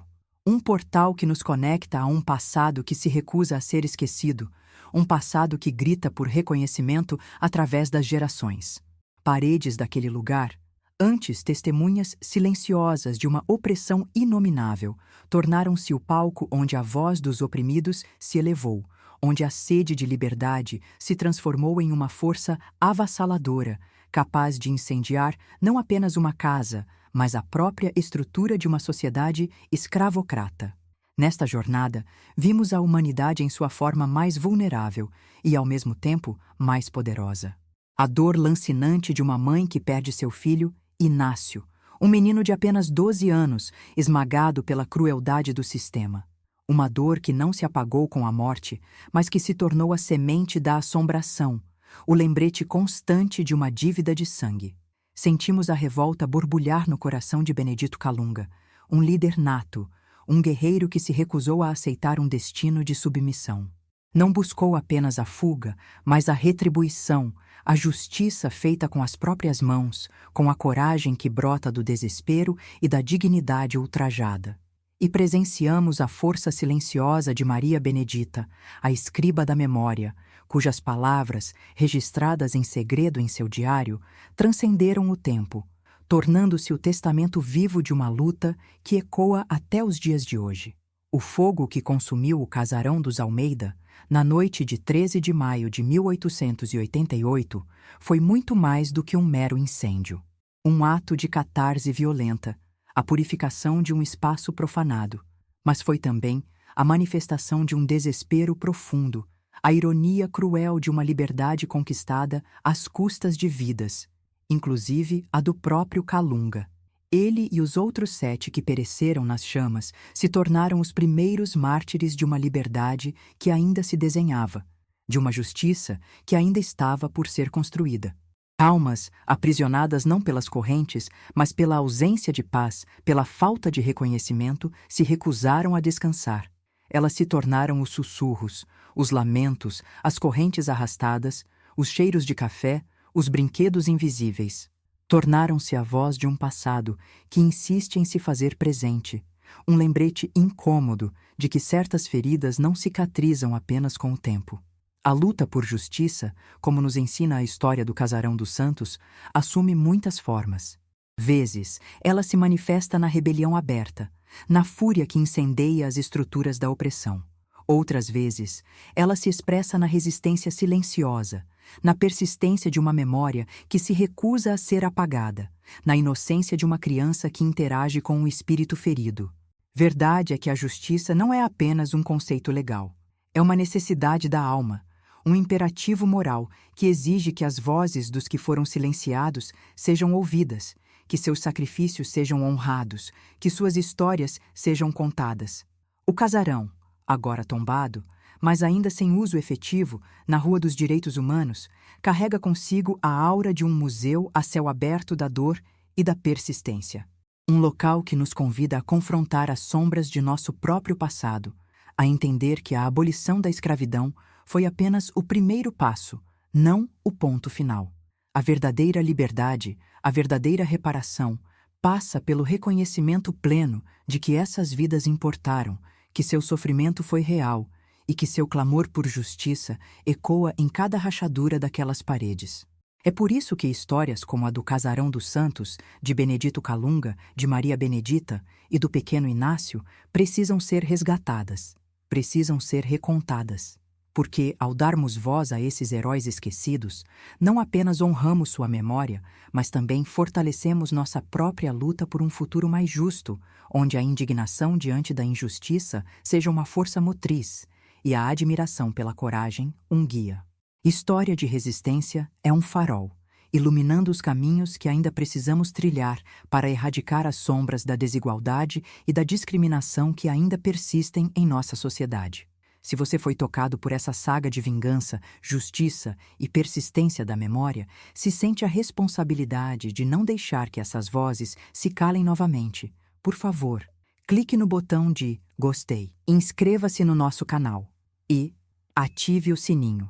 que nos conecta a um passado que se recusa a ser esquecido, um passado que grita por reconhecimento através das gerações. Paredes daquele lugar, antes testemunhas silenciosas de uma opressão inominável, tornaram-se o palco onde a voz dos oprimidos se elevou, onde a sede de liberdade se transformou em uma força avassaladora, capaz de incendiar não apenas uma casa, mas a própria estrutura de uma sociedade escravocrata. Nesta jornada, vimos a humanidade em sua forma mais vulnerável e, ao mesmo tempo, mais poderosa. A dor lancinante de uma mãe que perde seu filho, Inácio, um menino de apenas 12 anos, esmagado pela crueldade do sistema. Uma dor que não se apagou com a morte, mas que se tornou a semente da assombração, o lembrete constante de uma dívida de sangue. Sentimos a revolta borbulhar no coração de Benedito Calunga, um líder nato, um guerreiro que se recusou a aceitar um destino de submissão. Não buscou apenas a fuga, mas a retribuição, a justiça feita com as próprias mãos, com a coragem que brota do desespero e da dignidade ultrajada. E presenciamos a força silenciosa de Maria Benedita, a escriba da memória, cujas palavras, registradas em segredo em seu diário, transcenderam o tempo, tornando-se o testamento vivo de uma luta que ecoa até os dias de hoje. O fogo que consumiu o Casarão dos Almeida, na noite de 13 de maio de 1888, foi muito mais do que um mero incêndio. Um ato de catarse violenta, a purificação de um espaço profanado, mas foi também a manifestação de um desespero profundo, a ironia cruel de uma liberdade conquistada às custas de vidas, inclusive a do próprio Calunga. Ele e os outros 7 que pereceram nas chamas se tornaram os primeiros mártires de uma liberdade que ainda se desenhava, de uma justiça que ainda estava por ser construída. Almas, aprisionadas não pelas correntes, mas pela ausência de paz, pela falta de reconhecimento, se recusaram a descansar. Elas se tornaram os sussurros, os lamentos, as correntes arrastadas, os cheiros de café, os brinquedos invisíveis. Tornaram-se a voz de um passado que insiste em se fazer presente, um lembrete incômodo de que certas feridas não cicatrizam apenas com o tempo. A luta por justiça, como nos ensina a história do Casarão dos Santos, assume muitas formas. Vezes, ela se manifesta na rebelião aberta, na fúria que incendeia as estruturas da opressão. Outras vezes, ela se expressa na resistência silenciosa, na persistência de uma memória que se recusa a ser apagada, na inocência de uma criança que interage com um espírito ferido. Verdade é que a justiça não é apenas um conceito legal. É uma necessidade da alma, um imperativo moral que exige que as vozes dos que foram silenciados sejam ouvidas, que seus sacrifícios sejam honrados, que suas histórias sejam contadas. O casarão, agora tombado, mas ainda sem uso efetivo, na Rua dos Direitos Humanos, carrega consigo a aura de um museu a céu aberto da dor e da persistência. Um local que nos convida a confrontar as sombras de nosso próprio passado, a entender que a abolição da escravidão foi apenas o primeiro passo, não o ponto final. A verdadeira liberdade, a verdadeira reparação, passa pelo reconhecimento pleno de que essas vidas importaram, que seu sofrimento foi real e que seu clamor por justiça ecoa em cada rachadura daquelas paredes. É por isso que histórias como a do Casarão dos Santos, de Benedito Calunga, de Maria Benedita e do pequeno Inácio precisam ser resgatadas, precisam ser recontadas. Porque, ao darmos voz a esses heróis esquecidos, não apenas honramos sua memória, mas também fortalecemos nossa própria luta por um futuro mais justo, onde a indignação diante da injustiça seja uma força motriz e a admiração pela coragem um guia. História de resistência é um farol, iluminando os caminhos que ainda precisamos trilhar para erradicar as sombras da desigualdade e da discriminação que ainda persistem em nossa sociedade. Se você foi tocado por essa saga de vingança, justiça e persistência da memória, se sente a responsabilidade de não deixar que essas vozes se calem novamente. Por favor, clique no botão de gostei, inscreva-se no nosso canal e ative o sininho.